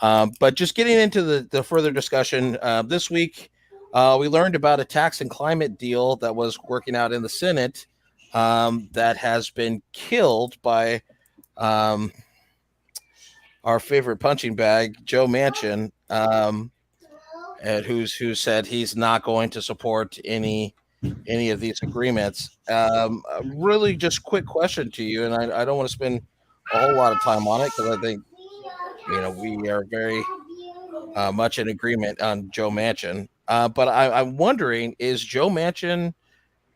But just getting into the further discussion, this week we learned about a tax and climate deal that was working out in the Senate that has been killed by our favorite punching bag, Joe Manchin, who said he's not going to support any of these agreements. Really just quick question to you, and I don't want to spend a whole lot of time on it because I think, you know, we are very much in agreement on Joe Manchin. But I'm wondering, is Joe Manchin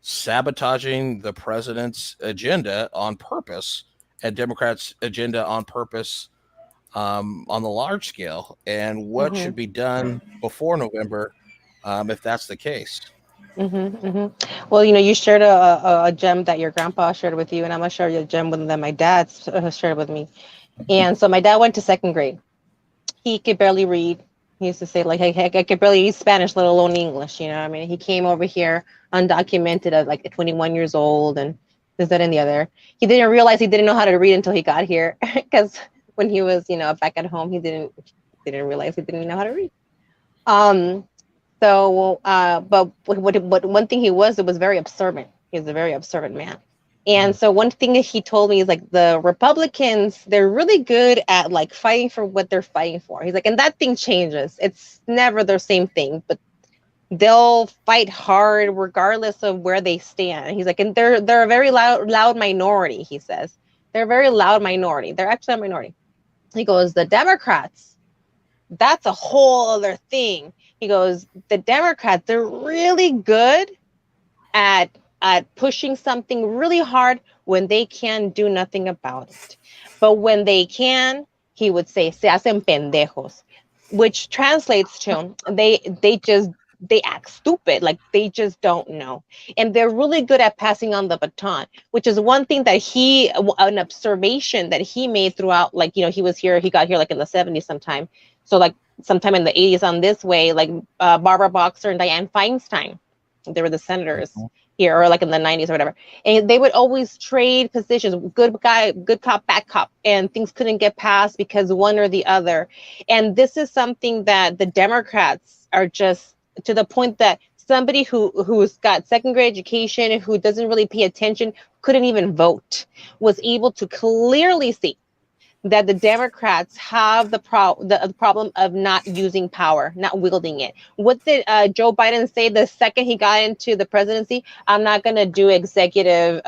sabotaging the president's agenda on purpose and Democrats' agenda on purpose on the large scale? And what should be done before November if that's the case? Well, you know, you shared a gem that your grandpa shared with you, and I'm going to share a gem that my dad shared with me. And so my dad went to 2nd grade. He could barely read. He used to say, like, hey, I could barely read Spanish, let alone English. You know, I mean, he came over here undocumented at like 21 years old, and this, that, and the other. He didn't realize he didn't know how to read until he got here, because when he was, you know, back at home, he didn't realize he didn't know how to read. But one thing it was very observant. He was a very observant man. And so one thing that he told me is, like, the Republicans, they're really good at, like, fighting for what they're fighting for. He's like, and that thing changes. It's never the same thing, but they'll fight hard regardless of where they stand. He's like, and they're a very loud minority, he says. They're a very loud minority. They're actually a minority. He goes, the Democrats, that's a whole other thing. He goes, the Democrats, they're really good at pushing something really hard when they can do nothing about it. But when they can, he would say, se hacen pendejos, which translates to they act stupid, like they just don't know. And they're really good at passing on the baton, which is one thing that an observation that he made throughout, like, you know, he got here like in the 70s sometime. So like sometime in the 80s on this way, like Barbara Boxer and Dianne Feinstein, they were the senators here, or like in the 90s or whatever. And they would always trade positions, good guy, good cop, bad cop, and things couldn't get passed because one or the other. And this is something that the Democrats are just, to the point that somebody who's got 2nd grade education, who doesn't really pay attention, couldn't even vote, was able to clearly see that the Democrats have the problem of not using power, not wielding it. What did Joe Biden say the second he got into the presidency? I'm not going to do executive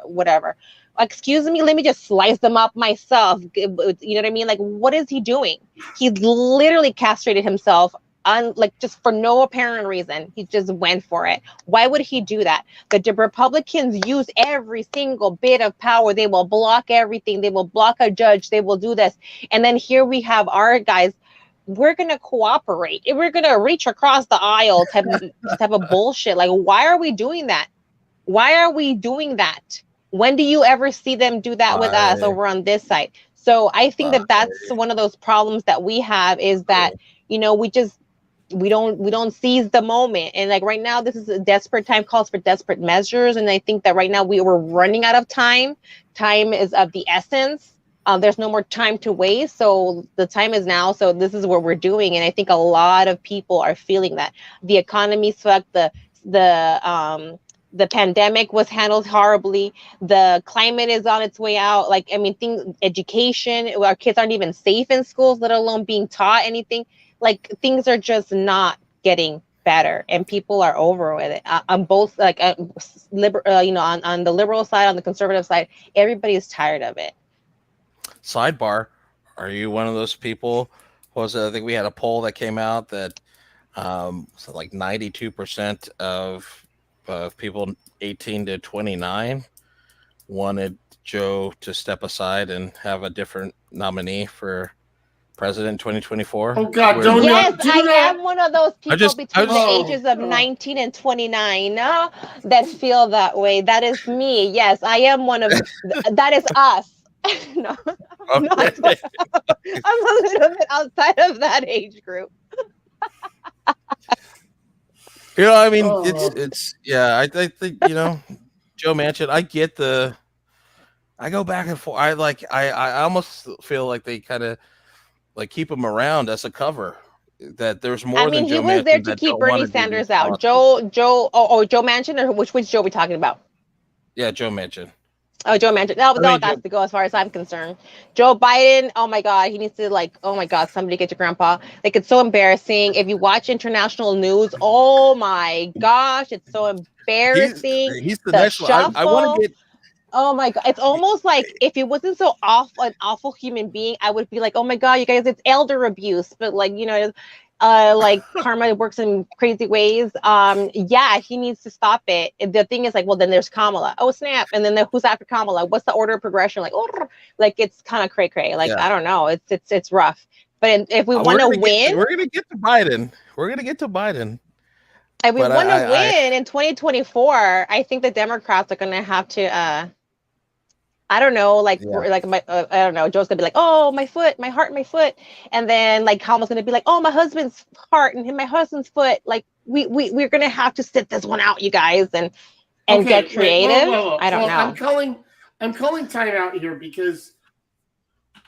whatever. Excuse me, let me just slice them up myself. You know what I mean? Like, what is he doing? He literally castrated himself just for no apparent reason. He just went for it. Why would he do that? The Republicans use every single bit of power. They will block everything. They will block a judge. They will do this. And then here we have our guys we're gonna cooperate. If we're gonna reach across the aisle type of bullshit. Like, why are we doing that? Why are we doing that? When do you ever see them do that with us over on this side? So I think that that's one of those problems that we have, is that, you know, we don't seize the moment. And like right now, this is a desperate time, calls for desperate measures. And I think that right now we're running out of time. Time is of the essence. There's no more time to waste. So the time is now. So this is what we're doing. And I think a lot of people are feeling that the economy sucked, the pandemic was handled horribly. The climate is on its way out. Like, I mean, education, our kids aren't even safe in schools, let alone being taught anything. Like, things are just not getting better, and people are over with it on both, like, on the liberal side, on the conservative side. Everybody is tired of it. Sidebar: are you one of those people? I think we had a poll that came out that like 92% of people 18 to 29 wanted Joe to step aside and have a different nominee for president in 2024. Oh God, yes, I am one of those people between the ages of 19 and 29 that feel that way. That is me. Yes, I am one of that is us. No, I'm a little bit outside of that age group. You know, I mean, it's yeah. I think, you know, Joe Manchin. I go back and forth. I almost feel like they kind of like keep him around as a cover. That there's more. I mean, he was there to keep Bernie Sanders out. Joe Manchin, or which Joe we talking about? Yeah, Joe Manchin. Oh, Joe Manchin. No, that's to go as far as I'm concerned. Joe Biden, oh my God, he needs to, like, oh my God, somebody get your grandpa. Like, it's so embarrassing. If you watch international news, oh my gosh, it's so embarrassing. He's the next one. I want to get. Oh my God, it's almost like if he wasn't so an awful human being, I would be like, oh my God, you guys, it's elder abuse. But like, you know, like karma works in crazy ways. Yeah, he needs to stop it. The thing is, like, well, then there's Kamala. Oh snap! And then who's after Kamala? What's the order of progression? Like, oh, like it's kind of cray. Like, yeah. I don't know. It's rough. But if we want to win, we're gonna get to Biden. If we want to win in 2024, I think the Democrats are gonna have to. I don't know, like, I don't know. Joe's gonna be like, oh, my foot, my heart, my foot, and then like Kamala's gonna be like, oh, my husband's heart and my husband's foot. Like, we're gonna have to sit this one out, you guys, and get creative. Whoa. I don't know. I'm calling time out here because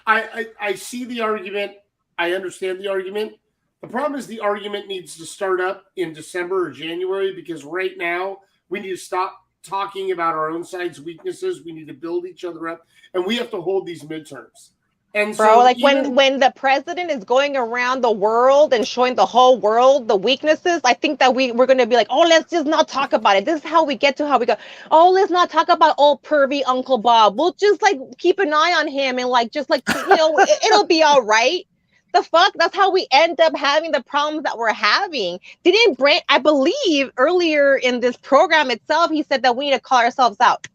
I see the argument. I understand the argument. The problem is the argument needs to start up in December or January, because right now we need to stop talking about our own side's weaknesses. We need to build each other up, and we have to hold these midterms. And bro, so like when the president is going around the world and showing the whole world the weaknesses, I think that we're going to be like, oh, let's just not talk about it. This is how we get to how we go. Oh, let's not talk about old pervy Uncle Bob. We'll just like keep an eye on him and like just like, you know, it'll be all right. The fuck? That's how we end up having the problems that we're having. Didn't Brent, I believe earlier in this program itself, he said that we need to call ourselves out.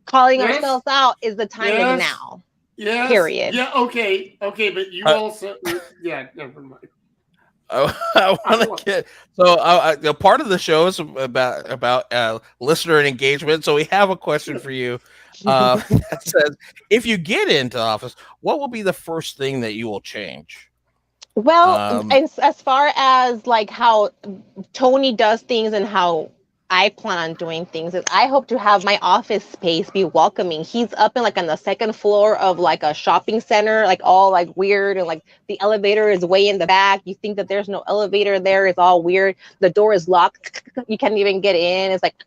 Calling ourselves out is the time is now. Yeah. Period. Yeah. Okay. But you also, yeah. Never mind. I want to get so part of the show is about listener engagement. So we have a question for you that says, if you get into office, what will be the first thing that you will change? Well, as far as like how Tony does things and how I plan on doing things, is I hope to have my office space be welcoming. He's up in like on the second floor of like a shopping center, like all like weird, and like the elevator is way in the back. You think that there's no elevator there. It's all weird. The door is locked. You can't even get in. It's like,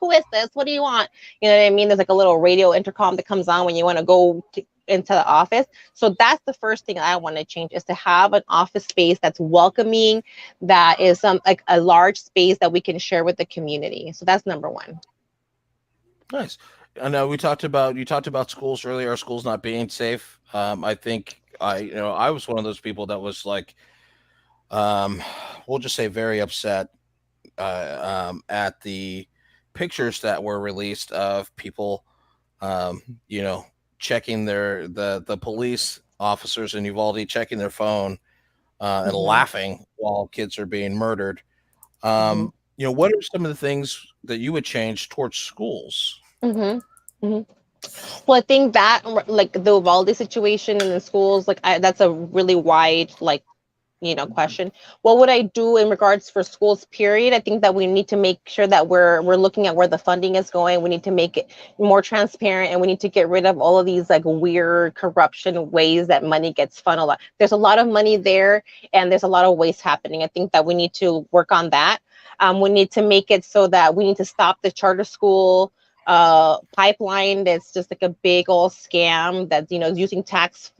who is this? What do you want? You know what I mean? There's like a little radio intercom that comes on when you want to go into the office. So that's the first thing I want to change, is to have an office space that's welcoming, that is like a large space that we can share with the community. So that's number one. Nice. I know you talked about schools earlier, our schools not being safe. I think I was one of those people that was like, we'll just say very upset at the pictures that were released of people, checking the police officers in Uvalde, checking their phone and laughing while kids are being murdered. What are some of the things that you would change towards schools? Well, I think that like the Uvalde situation in the schools, that's a really wide question. What would I do in regards for schools, period? I think that we need to make sure that we're looking at where the funding is going. We need to make it more transparent, and we need to get rid of all of these like weird corruption ways that money gets funneled. There's a lot of money there, and there's a lot of waste happening. I think that we need to work on that. We need to make it so that we need to stop the charter school pipeline that's just like a big old scam that's using tax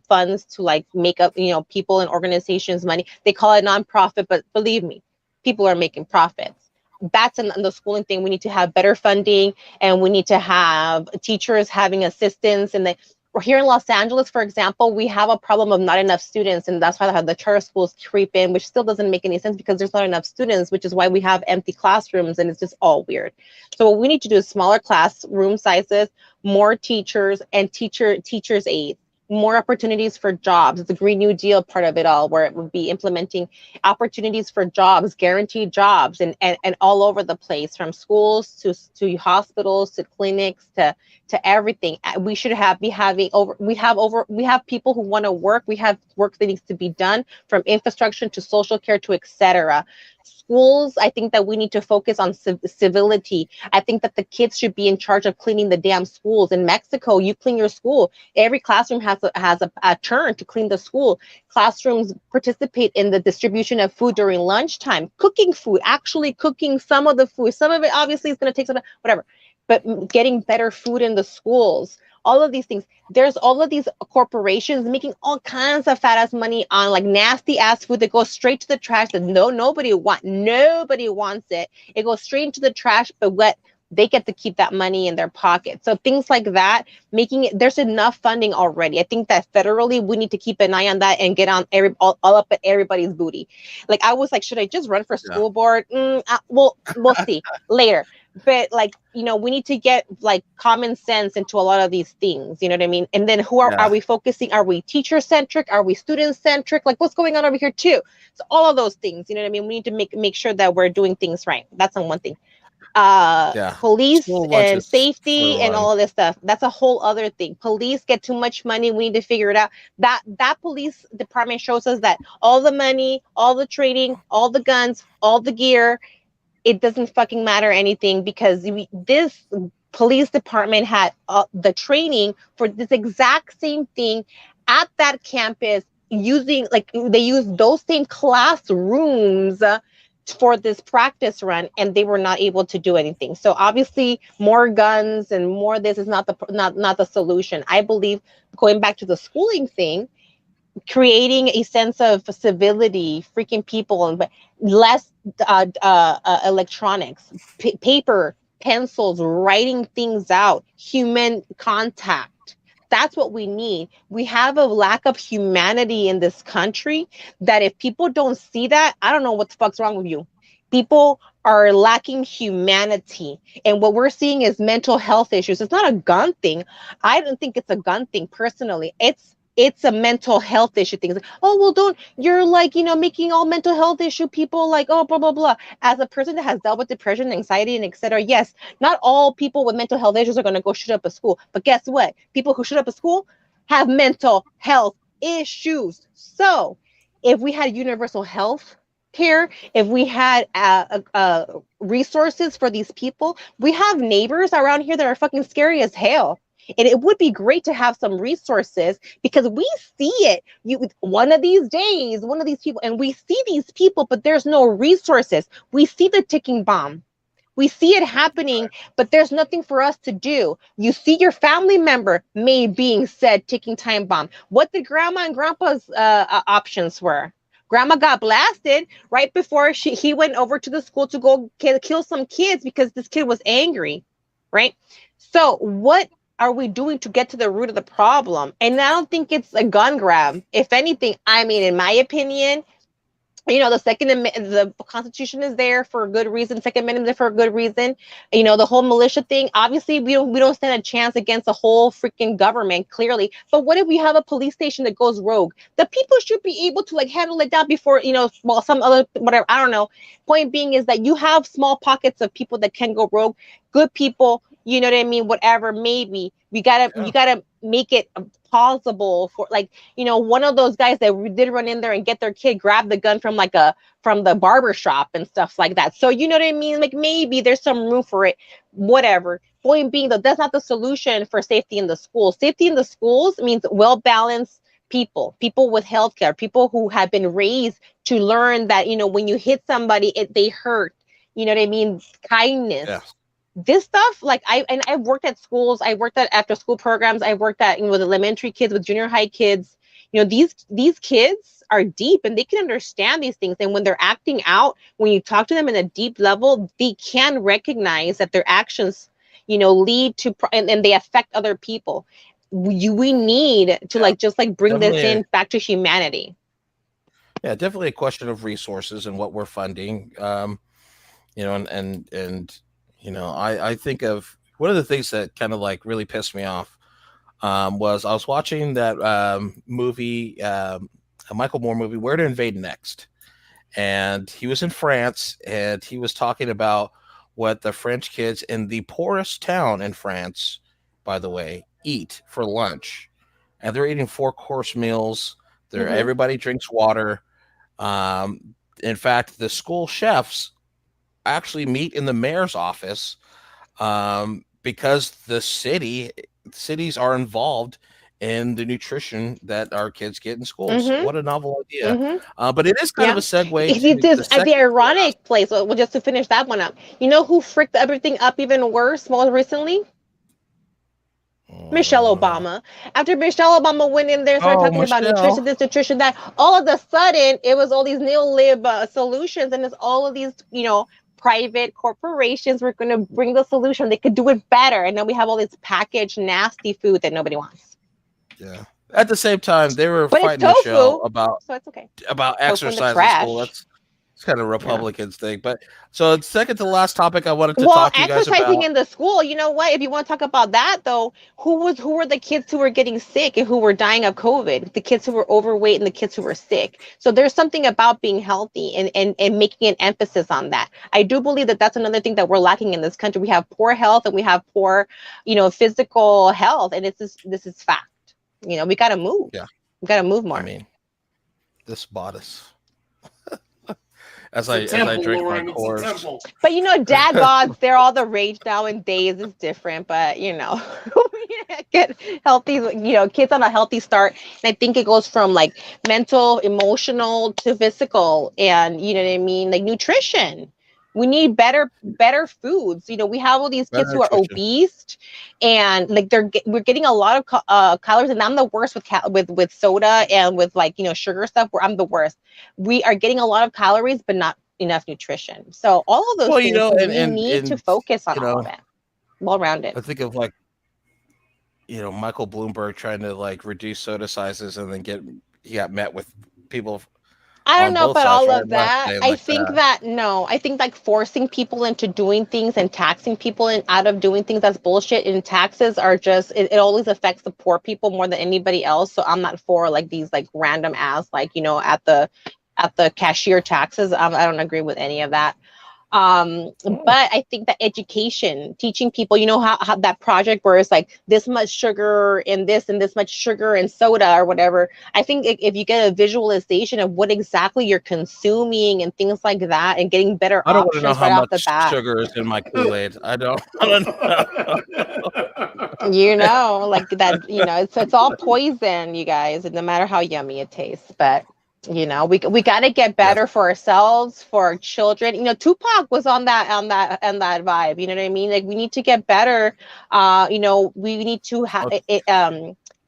funds to like make up people and organizations money. They call it nonprofit, but believe me, people are making profits. That's in the schooling thing. We need to have better funding, and we need to have teachers having assistance. And here in Los Angeles, for example, we have a problem of not enough students, and that's why the charter schools creep in, which still doesn't make any sense because there's not enough students, which is why we have empty classrooms, and it's just all weird. So what we need to do is smaller classroom sizes, more teachers, and teachers' aides, more opportunities for jobs. It's a Green New Deal part of it all, where it would be implementing opportunities for jobs, guaranteed jobs, and all over the place, from schools to hospitals to clinics to everything. We should we have people who want to work. We have work that needs to be done, from infrastructure to social care to etc. Schools, I think that we need to focus on civility. I think that the kids should be in charge of cleaning the damn schools. In Mexico, you clean your school. Every classroom has a turn to clean the school. Classrooms participate in the distribution of food during lunchtime, cooking food, actually cooking some of the food. Some of it obviously is going to take some, whatever, but getting better food in the schools. All of these things. There's all of these corporations making all kinds of fat ass money on like nasty ass food that goes straight to the trash that nobody wants it. It goes straight into the trash, but they get to keep that money in their pocket. So things like that, there's enough funding already. I think that federally we need to keep an eye on that and get on all up at everybody's booty. Like I was like, should I just run for school board? We'll see later. But we need to get like common sense into a lot of these things. You know what I mean? And then are we focusing? Are we teacher centric? Are we student centric? Like what's going on over here too? So all of those things, you know what I mean? We need to make sure that we're doing things right. That's on one thing. Police and safety and all of this stuff. That's a whole other thing. Police get too much money. We need to figure it out. That police department shows us that all the money, all the training, all the guns, all the gear, it doesn't fucking matter anything, because this police department had the training for this exact same thing at that campus, they use those same classrooms for this practice run, and they were not able to do anything. So obviously more guns and more this is not the solution. I believe, going back to the schooling thing, creating a sense of civility, freaking people, and less electronics, paper, pencils, writing things out, human contact. That's what we need. We have a lack of humanity in this country that if people don't see that, I don't know what the fuck's wrong with you. People are lacking humanity. And what we're seeing is mental health issues. It's not a gun thing. I don't think it's a gun thing personally. It's a mental health issue thing. Like, oh, well, you're like, making all mental health issue people like, oh, blah, blah, blah. As a person that has dealt with depression, anxiety, and etc., yes, not all people with mental health issues are going to go shoot up a school. But guess what? People who shoot up a school have mental health issues. So if we had universal health care, if we had resources for these people, we have neighbors around here that are fucking scary as hell. And it would be great to have some resources, because we see it. One of these days, one of these people, and we see these people, but there's no resources. We see the ticking bomb. We see it happening, but there's nothing for us to do. You see your family member being said ticking time bomb. What did grandma and grandpa's options were? Grandma got blasted right before he went over to the school to go kill some kids because this kid was angry, right? So what are we doing to get to the root of the problem? And I don't think it's a gun grab. If anything, I mean, in my opinion, The Constitution is there for a good reason. Second Amendment is there for a good reason. The whole militia thing. Obviously, we don't stand a chance against the whole freaking government, clearly. But what if we have a police station that goes rogue? The people should be able to like handle it down before some other whatever. I don't know. Point being is that you have small pockets of people that can go rogue. Good people. You know what I mean? Whatever. Maybe you gotta make it plausible for one of those guys that did run in there and get their kid, grab the gun from the barber shop and stuff like that. So you know what I mean? Like maybe there's some room for it, whatever. Point being though, that's not the solution for safety in the schools. Safety in the schools means well-balanced people with healthcare, people who have been raised to learn that, when you hit somebody, they hurt. You know what I mean? Kindness. Yeah. This stuff, I've worked at schools, I worked at after school programs, I worked at with elementary kids, with junior high kids. These kids are deep and they can understand these things. And when they're acting out, when you talk to them in a deep level, they can recognize that their actions, lead to and they affect other people. We need to just bring this in back to humanity. Yeah, definitely a question of resources and what we're funding. I think of one of the things that kind of really pissed me off was I was watching that movie, a Michael Moore movie, Where to Invade Next. And he was in France and he was talking about what the French kids in the poorest town in France, by the way, eat for lunch. And they're eating 4-course meals. Everybody drinks water. In fact, the school chefs actually meet in the mayor's office because the cities are involved in the nutrition that our kids get in schools. What a novel idea. But it is kind of a segue. The ironic place, well, just to finish that one up, who fricked everything up even worse most recently? Michelle Obama. After Michelle Obama went in there and started talking about nutrition, this, nutrition, that, all of a sudden it was all these neo-lib solutions, and it's all of these, private corporations were going to bring the solution. They could do it better. And then we have all this packaged nasty food that nobody wants. Yeah. At the same time, they were fighting Michelle about, so it's okay. about exercise in school. That's kind of Republicans thing. But so second to last topic I wanted to talk to you guys about. Exercising in the school, you know what? If you want to talk about that though, who were the kids who were getting sick and who were dying of COVID? The kids who were overweight and the kids who were sick. So there's something about being healthy and making an emphasis on that. I do believe that that's another thing that we're lacking in this country. We have poor health and we have poor, physical health, and this is fact. We got to move. Yeah. We got to move more. I mean, this bought us. As I drink my course. But dad bods, they're all the rage nowadays. It's different, but get healthy, kids on a healthy start. And I think it goes from mental, emotional to physical, and you know what I mean, nutrition. We need better foods. We have all these kids who are obese, and we're getting a lot of calories. And I'm the worst with soda and with sugar stuff. Where I'm the worst. We are getting a lot of calories, but not enough nutrition. So all of those things we need to focus on all of it, well-rounded. I think of Michael Bloomberg trying to reduce soda sizes, and then he got met with people. I don't know about all of that. I think forcing people into doing things and taxing people out of doing things, that's bullshit. And taxes are just, it always affects the poor people more than anybody else. So I'm not for these random ass, at the cashier taxes. I don't agree with any of that. But I think that education, teaching people, how that project where it's this much sugar and this much sugar and soda or whatever. I think if you get a visualization of what exactly you're consuming and things like that, and getting better options right off the bat. I don't know how much sugar is in my Kool-Aid. I don't know. It's all poison, you guys, and no matter how yummy it tastes, but we got to get better for ourselves, for our children. Tupac was on that vibe. You know what I mean? We need to get better. We need to have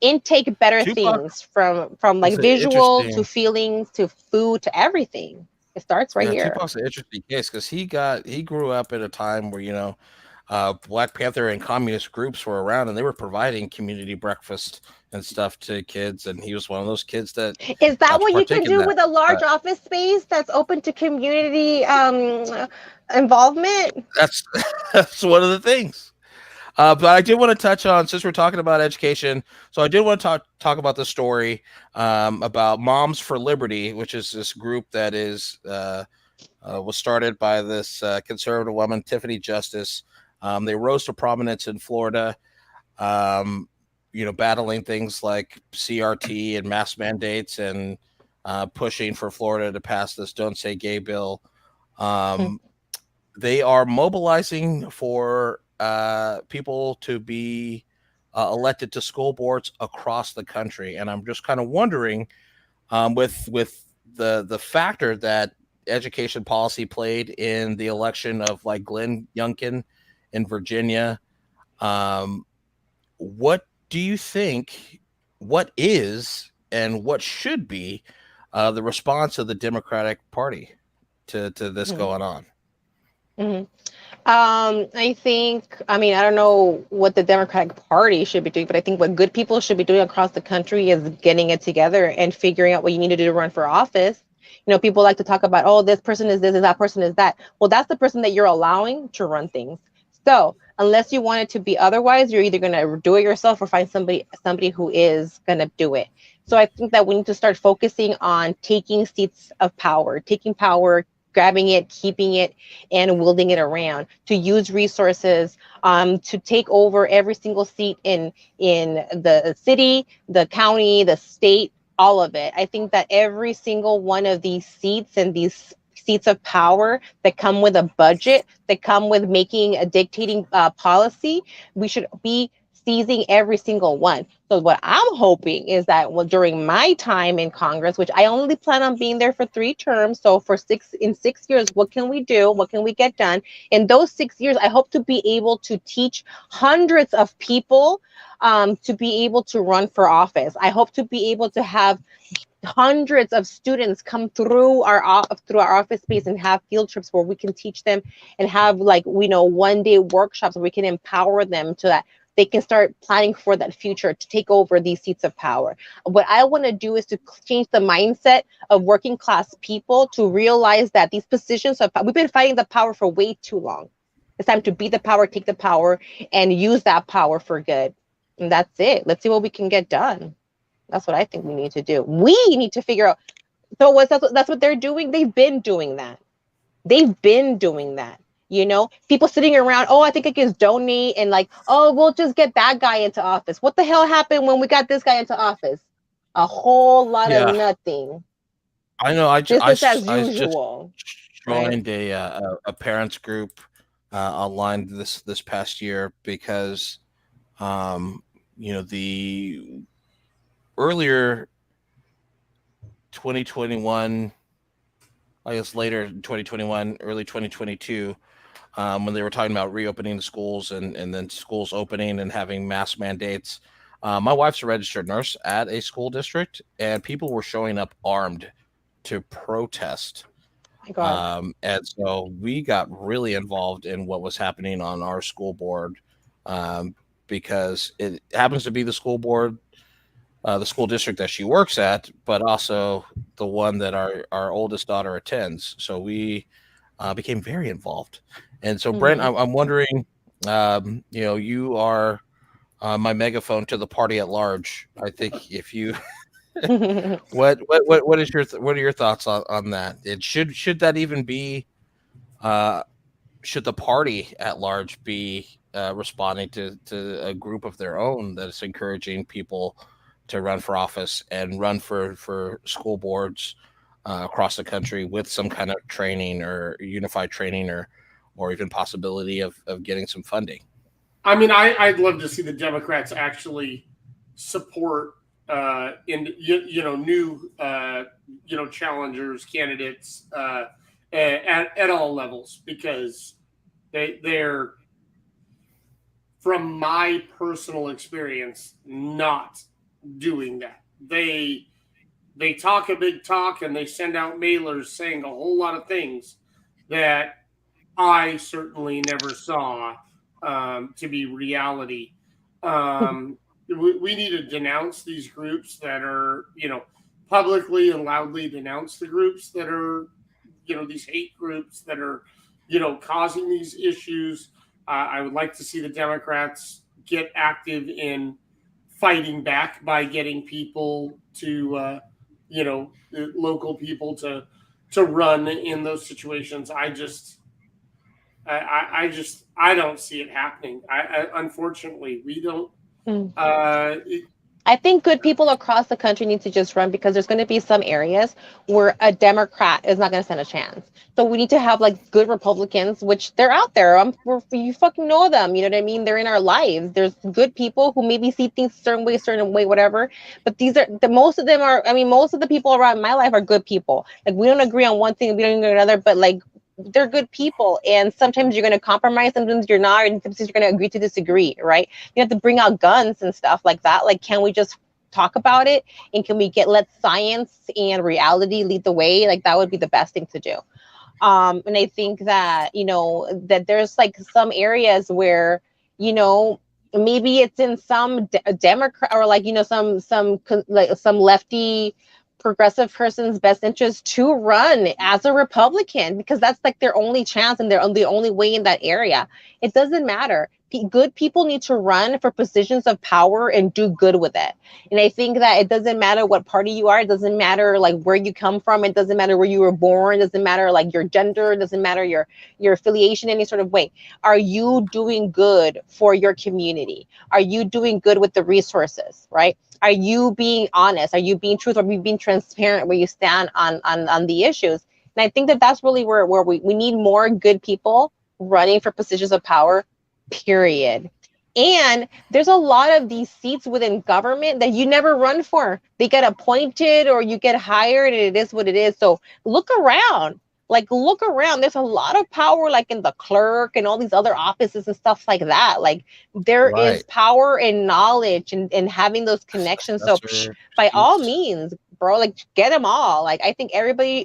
intake better things from visual to feelings to food to everything. It starts right here. Tupac's an interesting case because he grew up at a time where Black Panther and communist groups were around, and they were providing community breakfast and stuff to kids. And he was one of those kids that Is that got to what you can partake in do that. with a large office space that's open to community involvement? That's that's one of the things. But I did want to touch on, since we're talking about education, so I did want to talk about the story about Moms for Liberty, which is this group that is was started by this conservative woman, Tiffany Justice. They rose to prominence in Florida, battling things like CRT and mask mandates, and pushing for Florida to pass this Don't Say Gay bill. They are mobilizing for people to be elected to school boards across the country, and I'm just kind of wondering, with the factor that education policy played in the election of like Glenn Youngkin in Virginia, what do you think? What is and what should be the response of the Democratic Party to this going on? Mm-hmm. I think, I mean, I don't know what the Democratic Party should be doing, but I think what good people should be doing across the country is getting it together and figuring out what you need to do to run for office. People like to talk about, oh, this person is this, and that person is that. Well, that's the person that you're allowing to run things. So unless you want it to be otherwise, you're either going to do it yourself or find somebody who is going to do it. So I think that we need to start focusing on taking seats of power, taking power, grabbing it, keeping it, and wielding it around, to use resources, to take over every single seat in the city, the county, the state, all of it. I think that every single one of these seats and these seats of power that come with a budget, that come with making a dictating policy, we should be seizing every single one. So what I'm hoping is that during my time in Congress, which I only plan on being there for 3 terms, so in 6 years, what can we do? What can we get done? In those 6 years, I hope to be able to teach hundreds of people to be able to run for office. I hope to be able to have hundreds of students come through our office space and have field trips where we can teach them and have one-day workshops where we can empower them so that they can start planning for that future to take over these seats of power. What I want to do is to change the mindset of working class people to realize that these positions of we've been fighting the power for way too long. It's time to be the power, take the power, and use that power for good. And that's it. Let's see what we can get done. That's what I think we need to do. We need to figure out. So that's what they're doing. They've been doing that. People sitting around, oh, I think I can donate, and we'll just get that guy into office. What the hell happened when we got this guy into office? A whole lot of nothing. I know. I just joined right? a parents group online this past year because the earlier 2021, I guess later 2021, early 2022, when they were talking about reopening the schools and then schools opening and having mask mandates. My wife's a registered nurse at a school district, and people were showing up armed to protest. And so we got really involved in what was happening on our school board, because it happens to be the school board, the school district that she works at, but also the one that our oldest daughter attends. So we became very involved. And so, Brent, I'm wondering, you are my megaphone to the party at large. I think if you, what are your thoughts on that? It should that even be, should the party at large be responding to a group of their own that is encouraging people to run for office and run for school boards across the country with some kind of training or unified training or even possibility of getting some funding? I mean, I'd love to see the Democrats actually support new challengers, candidates at all levels, because they're, from my personal experience, not doing that. They talk a big talk and they send out mailers saying a whole lot of things that I certainly never saw to be reality. We need to denounce these groups that are, publicly and loudly denounce the groups that are, these hate groups that are, causing these issues. I would like to see the Democrats get active in fighting back by getting people to, local people to run in those situations. I don't see it happening. Unfortunately, we don't. I think good people across the country need to just run, because there's going to be some areas where a Democrat is not going to stand a chance. So we need to have like good Republicans, which they're out there. You fucking know them. You know what I mean? They're in our lives. There's good people who maybe see things a certain way, whatever. But most of the people around my life are good people. Like, we don't agree on one thing, we don't agree on another, but like, they're good people. And sometimes you're going to compromise, sometimes you're not, and sometimes you're going to agree to disagree, right? You have to bring out guns and stuff like that. Like, can we just talk about it? And can we let science and reality lead the way? Like, that would be the best thing to do. And I think that, that there's like some areas where, maybe it's in some Democrat or like, some lefty progressive person's best interest to run as a Republican, because that's like their only chance and they're the only way in that area. It doesn't matter. Good people need to run for positions of power and do good with it. And I think that it doesn't matter what party you are. It doesn't matter like where you come from. It doesn't matter where you were born. It doesn't matter like your gender. It doesn't matter your affiliation in any sort of way. Are you doing good for your community? Are you doing good with the resources, right? Are you being honest? Are you being truthful? Are you being transparent where you stand on the issues? And I think that that's really where we need more good people running for positions of power, period. And there's a lot of these seats within government that you never run for. They get appointed or you get hired, and it is what it is. So look around. There's a lot of power, like in the clerk and all these other offices and stuff like that. Like, there is power and knowledge and having those connections. So by all means, bro, like, get them all. Like, I think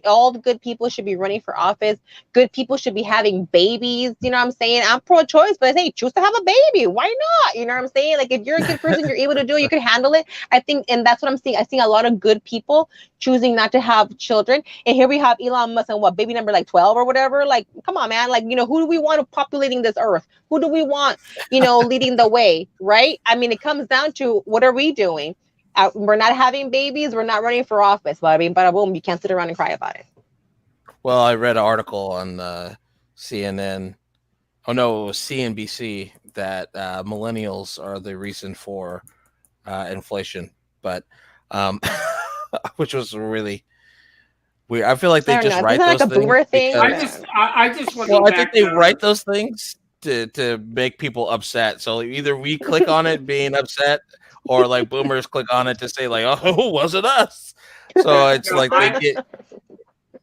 all the good people should be running for office. Good people should be having babies. You know what I'm saying? I'm pro-choice, but I say choose to have a baby. Why not? You know what I'm saying? Like, if you're a good person, you're able to do it, you can handle it. I think, and that's what I'm seeing. I see a lot of good people choosing not to have children. And here we have Elon Musk and baby number like 12 or whatever. Like, come on, man. Like, who do we want populating this earth? Who do we want, leading the way, right? I mean, it comes down to, what are we doing? We're not having babies. We're not running for office. But I mean, bada boom, you can't sit around and cry about it. Well, I read an article on CNN. Oh no, it was CNBC that millennials are the reason for inflation, but which was really weird. I feel like they just write those things. Boomer thing? I just want I think they write those things to make people upset. So either we click on it being upset, or like boomers click on it to say like, "Oh, was it us?" So it's like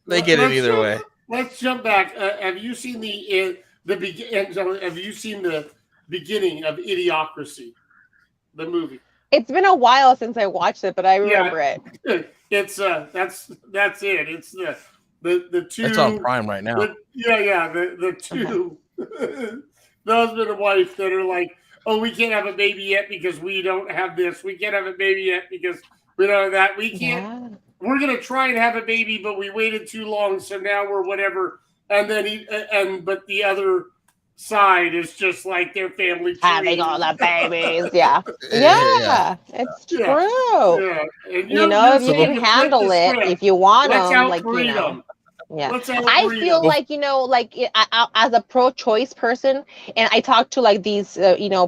they get it either way. Let's jump back. Have you seen have you seen the beginning of Idiocracy, the movie? It's been a while since I watched it, but I remember it. It's that's it. It's the two. It's on Prime right now. The two, the husband and wife that are like, oh, we can't have a baby yet because we don't have this. We can't have a baby yet because we don't have that. We can't. Yeah. We're gonna try and have a baby, but we waited too long, so now we're whatever. And then but the other side is just like their family tree. Having all the babies. Yeah. It's true. Yeah. And if you can handle it, if you want them, like, Yeah, I feel like, as a pro-choice person, and I talk to like these,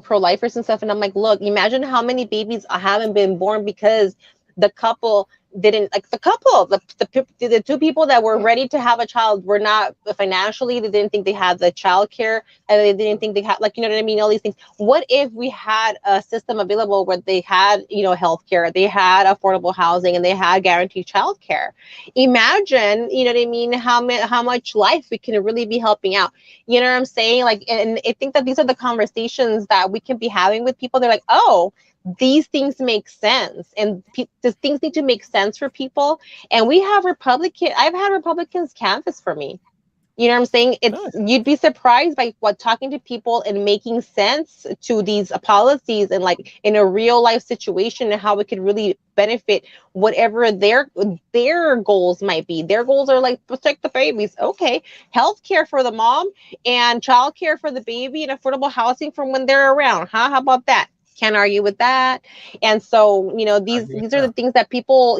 pro-lifers and stuff, and I'm like, look, imagine how many babies haven't been born because the couple didn't, like the two people that were ready to have a child were not financially, they didn't think they had the child care, and they didn't think they had, like, you know what I mean, all these things. What if we had a system available where they had, healthcare, they had affordable housing, and they had guaranteed child care? Imagine, you know what I mean, how much life we can really be helping out. You know what I'm saying? Like, and I think that these are the conversations that we can be having with people. They're like, oh, these things make sense, and these things need to make sense for people. And I've had Republicans canvass for me. You know what I'm saying? You'd be surprised by talking to people and making sense to these policies and like in a real life situation and how it could really benefit whatever their goals might be. Their goals are like protect the babies. Okay. Healthcare for the mom and childcare for the baby and affordable housing from when they're around. Huh? How about that? Can't argue with that. And so, these are the things that people,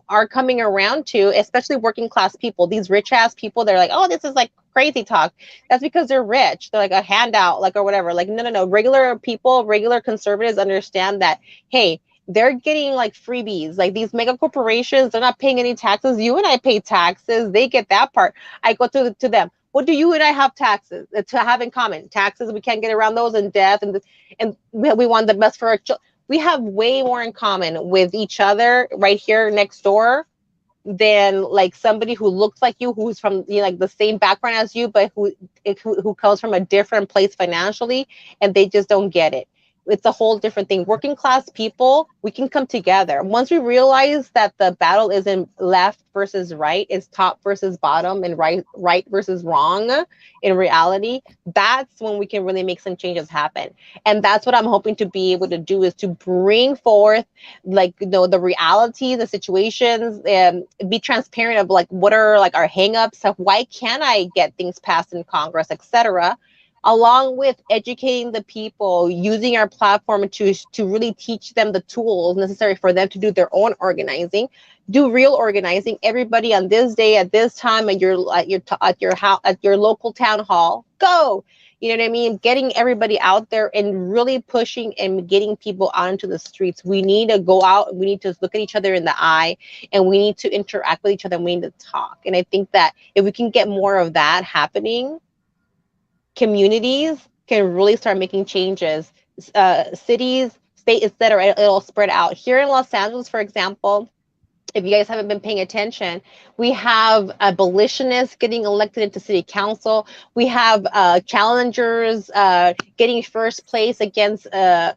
are coming around to, especially working class people, these rich ass people. They're like, oh, this is like crazy talk. That's because they're rich. They're like a handout, like, or whatever. Like, no. Regular people, regular conservatives understand that, hey, they're getting like freebies. Like these mega corporations, they're not paying any taxes. You and I pay taxes. They get that part. I go to them. What do you and I have taxes to have in common? Taxes, we can't get around those, and death, and we want the best for our children. We have way more in common with each other right here next door than like somebody who looks like you, who's from like the same background as you, but who comes from a different place financially, and they just don't get it. It's a whole different thing. Working class people, we can come together. Once we realize that the battle isn't left versus right, it's top versus bottom and right versus wrong in reality, that's when we can really make some changes happen. And that's what I'm hoping to be able to do, is to bring forth like the reality, the situations, and be transparent of like what are like our hangups of why can't I get things passed in Congress, etc., along with educating the people, using our platform to really teach them the tools necessary for them to do their own organizing, do real organizing. Everybody on this day at this time at your local town hall, go. You know what I mean? Getting everybody out there and really pushing and getting people out into the streets. We need to go out. We need to look at each other in the eye, and we need to interact with each other. And we need to talk. And I think that if we can get more of that happening, communities can really start making changes. Cities, state, etc. It'll spread out. Here in Los Angeles, for example, if you guys haven't been paying attention, we have abolitionists getting elected into city council. We have challengers getting first place against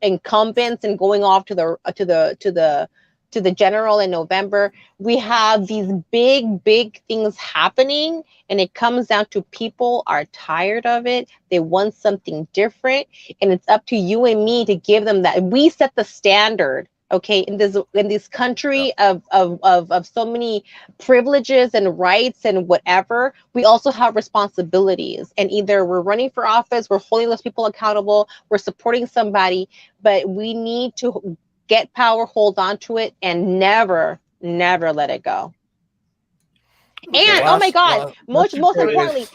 incumbents and going off to the general in November. We have these big things happening, and it comes down to people are tired of it. They want something different, and it's up to you and me to give them that. We set the standard. Okay, in this country of so many privileges and rights and whatever, we also have responsibilities. And either we're running for office, we're holding those people accountable, we're supporting somebody, but we need to get power, hold on to it, and never let it go. And oh my God, most importantly,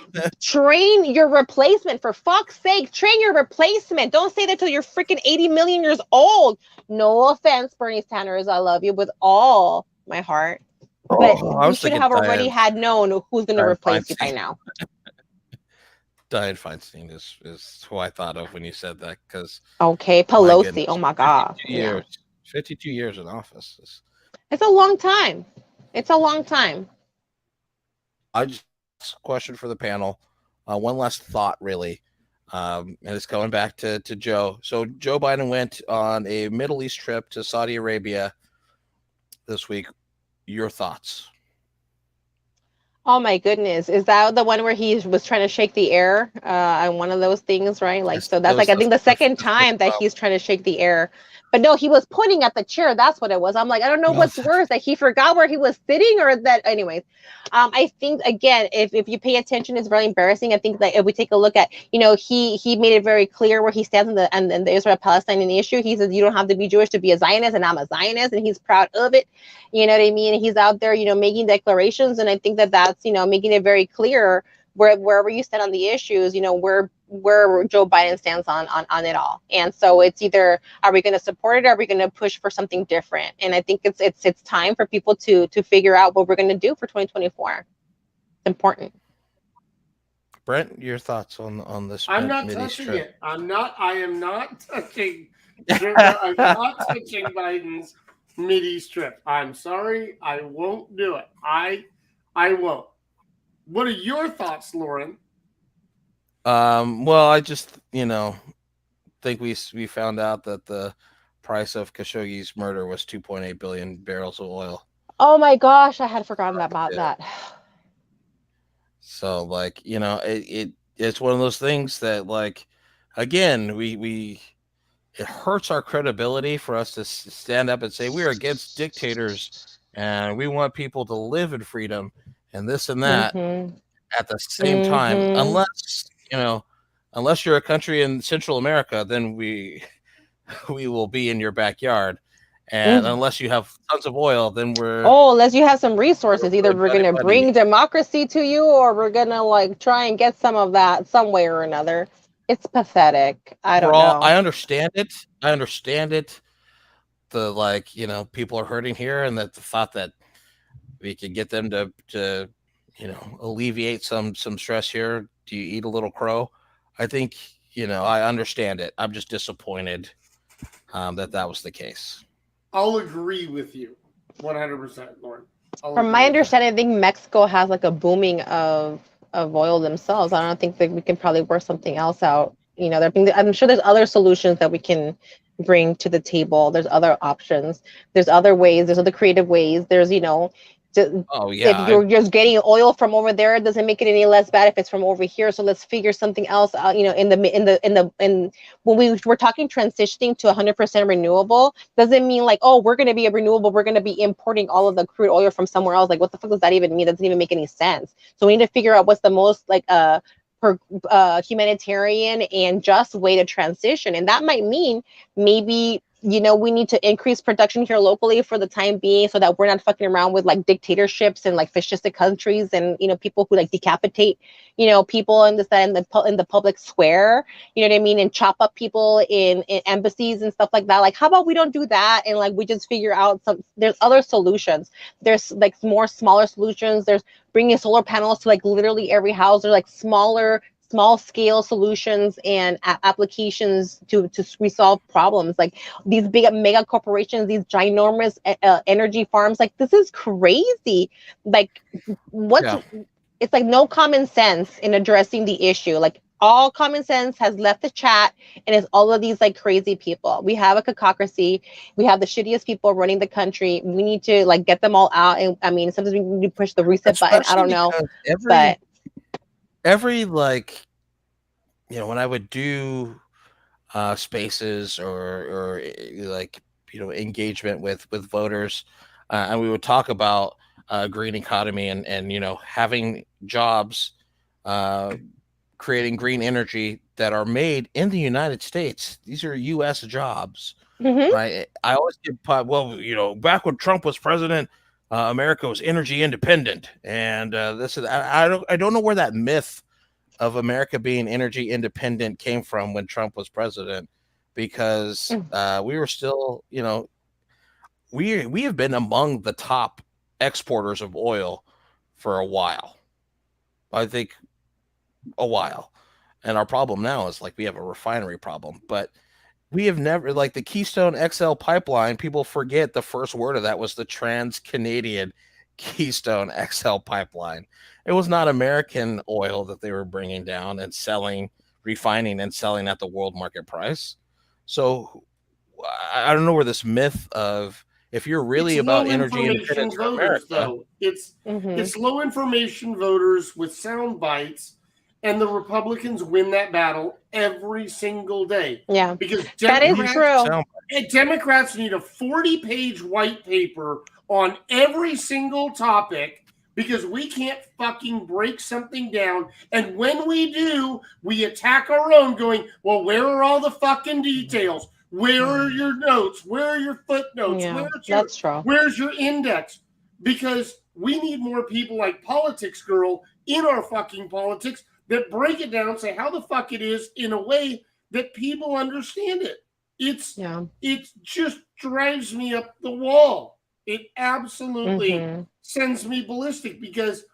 train your replacement. For fuck's sake, train your replacement. Don't say that till you're freaking 80 million years old. No offense, Bernie Sanders, I love you with all my heart, but you should have already had known who's going to replace you by now. Dianne Feinstein is who I thought of when you said that, because okay, Pelosi. Oh my God, 52 years in office. It's a long time. It's a long time. I just question for the panel. One last thought, really, and it's going back to Joe. So Joe Biden went on a Middle East trip to Saudi Arabia this week. Your thoughts? Oh my goodness. Is that the one where he was trying to shake the air on one of those things, right? Like, so that's like, I think the second time that he's trying to shake the air. But no, he was pointing at the chair. That's what it was. I'm like, I don't know what's worse, that he forgot where he was sitting or that. Anyways, I think, again, if you pay attention, it's very embarrassing. I think that if we take a look at, he made it very clear where he stands in the Israel-Palestinian issue. He says, you don't have to be Jewish to be a Zionist, and I'm a Zionist, and he's proud of it. You know what I mean? He's out there, making declarations. And I think that that's, making it very clear wherever you stand on the issues, where Joe Biden stands on it all. And so it's either, are we going to support it, or are we going to push for something different? And I think it's time for people to figure out what we're going to do for 2024. It's important. Brent, your thoughts on this? I'm not touching it. I am not touching. I'm not touching Biden's Mideast trip. I'm sorry, I won't do it. I won't. What are your thoughts, Lourin? Well, I just, think we found out that the price of Khashoggi's murder was 2.8 billion barrels of oil. Oh my gosh, I had forgotten about that. So like, it's one of those things that like, again, it hurts our credibility for us to stand up and say we're against dictators and we want people to live in freedom and this and that Mm-hmm. at the same time, Mm-hmm. unless you're a country in Central America, then we we will be in your backyard. And Mm. unless you have tons of oil, then we're Oh, unless you have some resources, either we're buddy gonna buddy. bring democracy to you, or we're gonna like try and get some of that some way or another. It's pathetic. I don't Overall, know. I understand it. I understand it. The like, people are hurting here, and that the thought that we could get them to alleviate some stress here. Do you eat a little crow? I think I understand it. I'm just disappointed that was the case. I'll agree with you 100%, Lauren. From my understanding, I think Mexico has like a booming of oil themselves. I don't think that we can probably work something else out. I'm sure there's other solutions that we can bring to the table. There's other options. There's other ways. There's other creative ways. Oh If yeah, you're just getting oil from over there, it doesn't make it any less bad if it's from over here. So let's figure something else out. In when we're talking transitioning to 100% renewable, doesn't mean like, oh, we're going to be a renewable. We're going to be importing all of the crude oil from somewhere else. Like, what the fuck does that even mean? That doesn't even make any sense. So we need to figure out what's the most like humanitarian and just way to transition, and that might mean maybe we need to increase production here locally for the time being so that we're not fucking around with like dictatorships and like fascistic countries and people who like decapitate people in the public square, you know what I mean, and chop up people in embassies and stuff like that. Like, how about we don't do that, and like we just figure out there's other solutions. There's like more smaller solutions. There's bringing solar panels to like literally every house. There's like small scale solutions and applications to resolve problems. Like these big mega corporations, these ginormous energy farms, like this is crazy. Like yeah. it's like no common sense in addressing the issue. Like all common sense has left the chat, and it's all of these like crazy people. We have a cacocracy. We have the shittiest people running the country. We need to like get them all out. And I mean, sometimes we need to push the reset button. I Especially don't know, because but every like when I would do spaces or like engagement with voters, and we would talk about green economy and having jobs, creating green energy that are made in the United States. These are U.S. jobs, mhm. right? I always get back when Trump was president, America was energy independent, and this is I don't know where that myth of America being energy independent came from when Trump was president, because we were still, we have been among the top exporters of oil for a while. I think a while. And our problem now is like we have a refinery problem, but we have never, like the Keystone XL pipeline, people forget the first word of that was the Trans-Canadian Keystone XL pipeline. It was not American oil that they were bringing down and selling, refining and selling at the world market price. So I don't know where this myth of if you're really It's about low energy information independence for voters, America. though. It's Mhm. low information voters with sound bites, and the Republicans win that battle every single day. Yeah, Because that is true. Democrats need a 40-page white paper on every single topic because we can't fucking break something down. And when we do, we attack our own going, well, where are all the fucking details? Where are your notes? Where are your footnotes? Yeah, that's true. Where's your index? Because we need more people like Politics Girl in our fucking politics that break it down and say how the fuck it is in a way that people understand it. It just drives me up the wall. It absolutely sends me ballistic because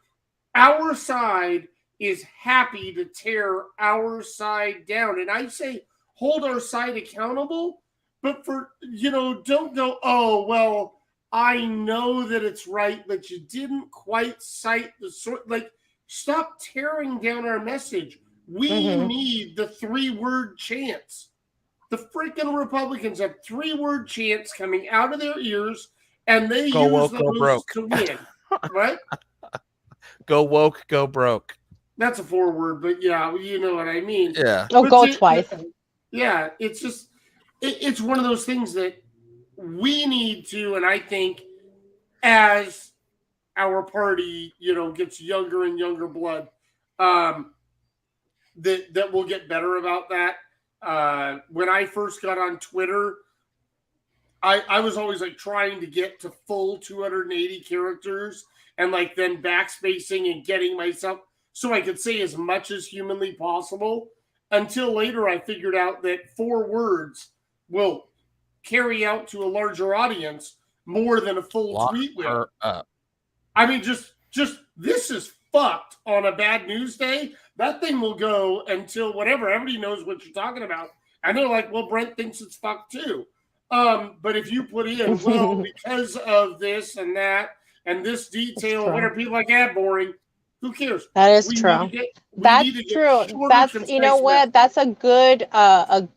our side is happy to tear our side down. And I say hold our side accountable, but don't go, oh, well, I know that it's right, but you didn't quite cite the sort. Like, stop tearing down our message. We need the 3-word chants. The freaking Republicans have 3-word chants coming out of their ears, and they use those to win. Right? Go woke, go broke. That's a forward, but yeah, you know what I mean. Yeah. Oh, But go twice. Yeah, it's just it's one of those things that we need to, and I think as our party, gets younger and younger blood, that we'll get better about that. When I first got on Twitter, I was always like trying to get to full 280 characters and like then backspacing and getting myself so I could say as much as humanly possible. Until later, I figured out that 4 words will carry out to a larger audience more than a full Lock tweet will. her up. I mean, just this is fucked on a bad news day. That thing will go until whatever. Everybody knows what you're talking about. And they're like, well, Brent thinks it's fucked too. But if you put in, well, because of this and that and this detail, true. what are people like, boring? Who cares? That is We true. need to get- we That's need to get true. shorter, That's concise you know what? messages. That's a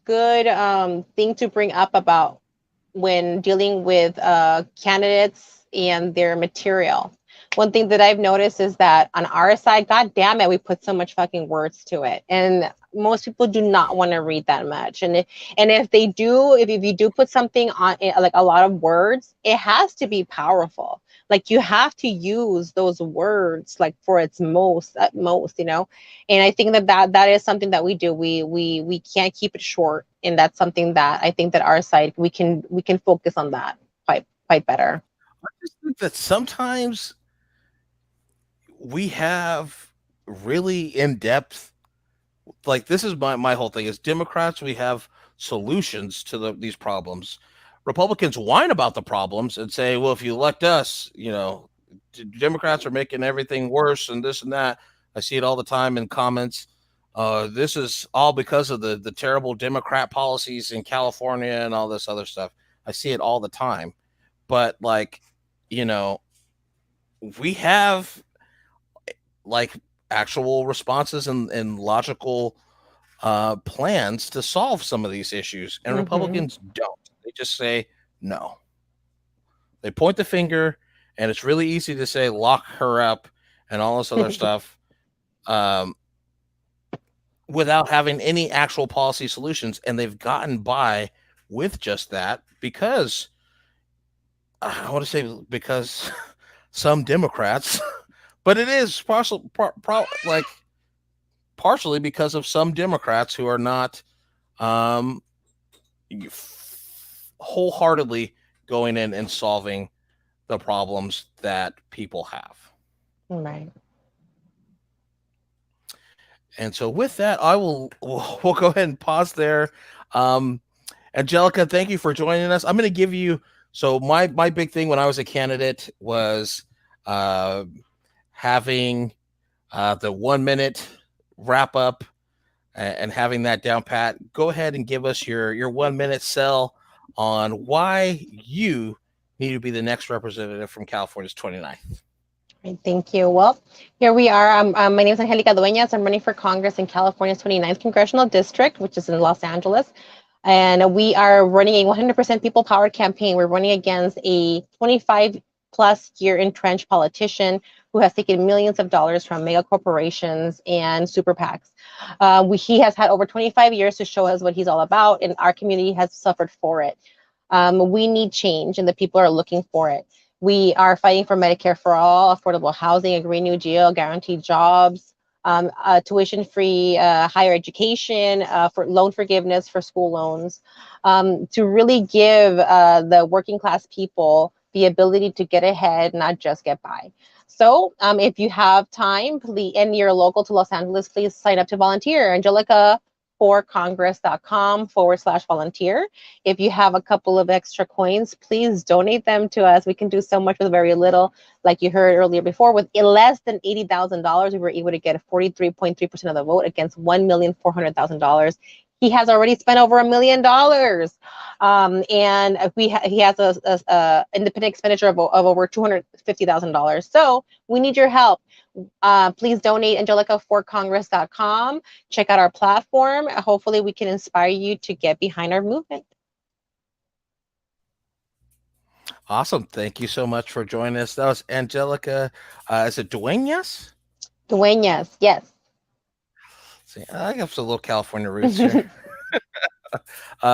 good thing to bring up about when dealing with candidates and their material. One thing that I've noticed is that on our side, god damn it, we put so much fucking words to it. And most people do not want to read that much. And if they do, if you do put something on like a lot of words, it has to be powerful. Like you have to use those words like for its utmost, And I think that is something that we do. We can't keep it short, and that's something that I think that our side we can focus on that quite better. I just think that sometimes we have really in-depth, like this is my whole thing is Democrats, we have solutions to these problems. Republicans whine about the problems and say, well, if you elect us, Democrats are making everything worse and this and that. I see it all the time in comments. This is all because of the terrible Democrat policies in California and all this other stuff. I see it all the time. But we have like actual responses and logical plans to solve some of these issues, and Republicans don't. They just say no. They point the finger, and it's really easy to say lock her up and all this other stuff without having any actual policy solutions. And they've gotten by with just that because because some Democrats, but it is partially because of some Democrats who are not wholeheartedly going in and solving the problems that people have. Right. And so with that, we'll go ahead and pause there. Angelica, thank you for joining us. I'm going to give you, so my big thing when I was a candidate was having the 1 minute wrap up and having that down pat. Go ahead and give us your 1 minute sell on why you need to be the next representative from California's 29th. Right, thank you. Well, here we are. My name is Angelica Duenas. I'm running for Congress in California's 29th Congressional District, which is in Los Angeles. And we are running a 100% people-powered campaign. We're running against a 25-plus year entrenched politician who has taken millions of dollars from mega corporations and super PACs. He has had over 25 years to show us what he's all about, and our community has suffered for it. We need change, and the people are looking for it. We are fighting for Medicare for all, affordable housing, a Green New Deal, guaranteed jobs, tuition-free higher education, for loan forgiveness for school loans, to really give the working class people the ability to get ahead, not just get by. So if you have time, please, and you're local to Los Angeles, please sign up to volunteer. AngelicaForCongress.com/volunteer. If you have a couple of extra coins, please donate them to us. We can do so much with very little. Like you heard earlier before, with less than $80,000, we were able to get 43.3% of the vote against $1,400,000. He has already spent over $1 million, and he has a independent expenditure of over $250,000. So we need your help. Please donate. AngelicaForCongress.com. Check out our platform. Hopefully, we can inspire you to get behind our movement. Awesome. Thank you so much for joining us. That was Angelica. Is it Duenas? Duenas, yes. See, I have some little California roots here.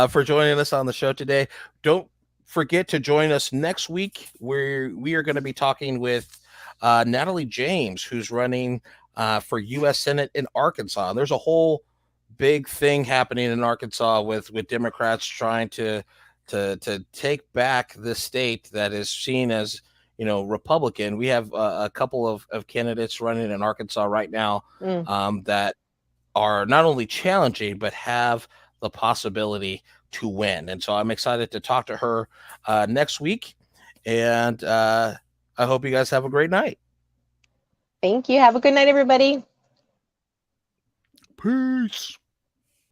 For joining us on the show today. Don't forget to join us next week, where we are going to be talking with Natalie James, who's running for U.S. Senate in Arkansas. There's a whole big thing happening in Arkansas with Democrats trying to take back the state that is seen as, Republican. We have a couple of candidates running in Arkansas right now that are not only challenging but have the possibility to win. And so I'm excited to talk to her next week. And I hope you guys have a great night. Thank you. Have a good night, everybody. Peace.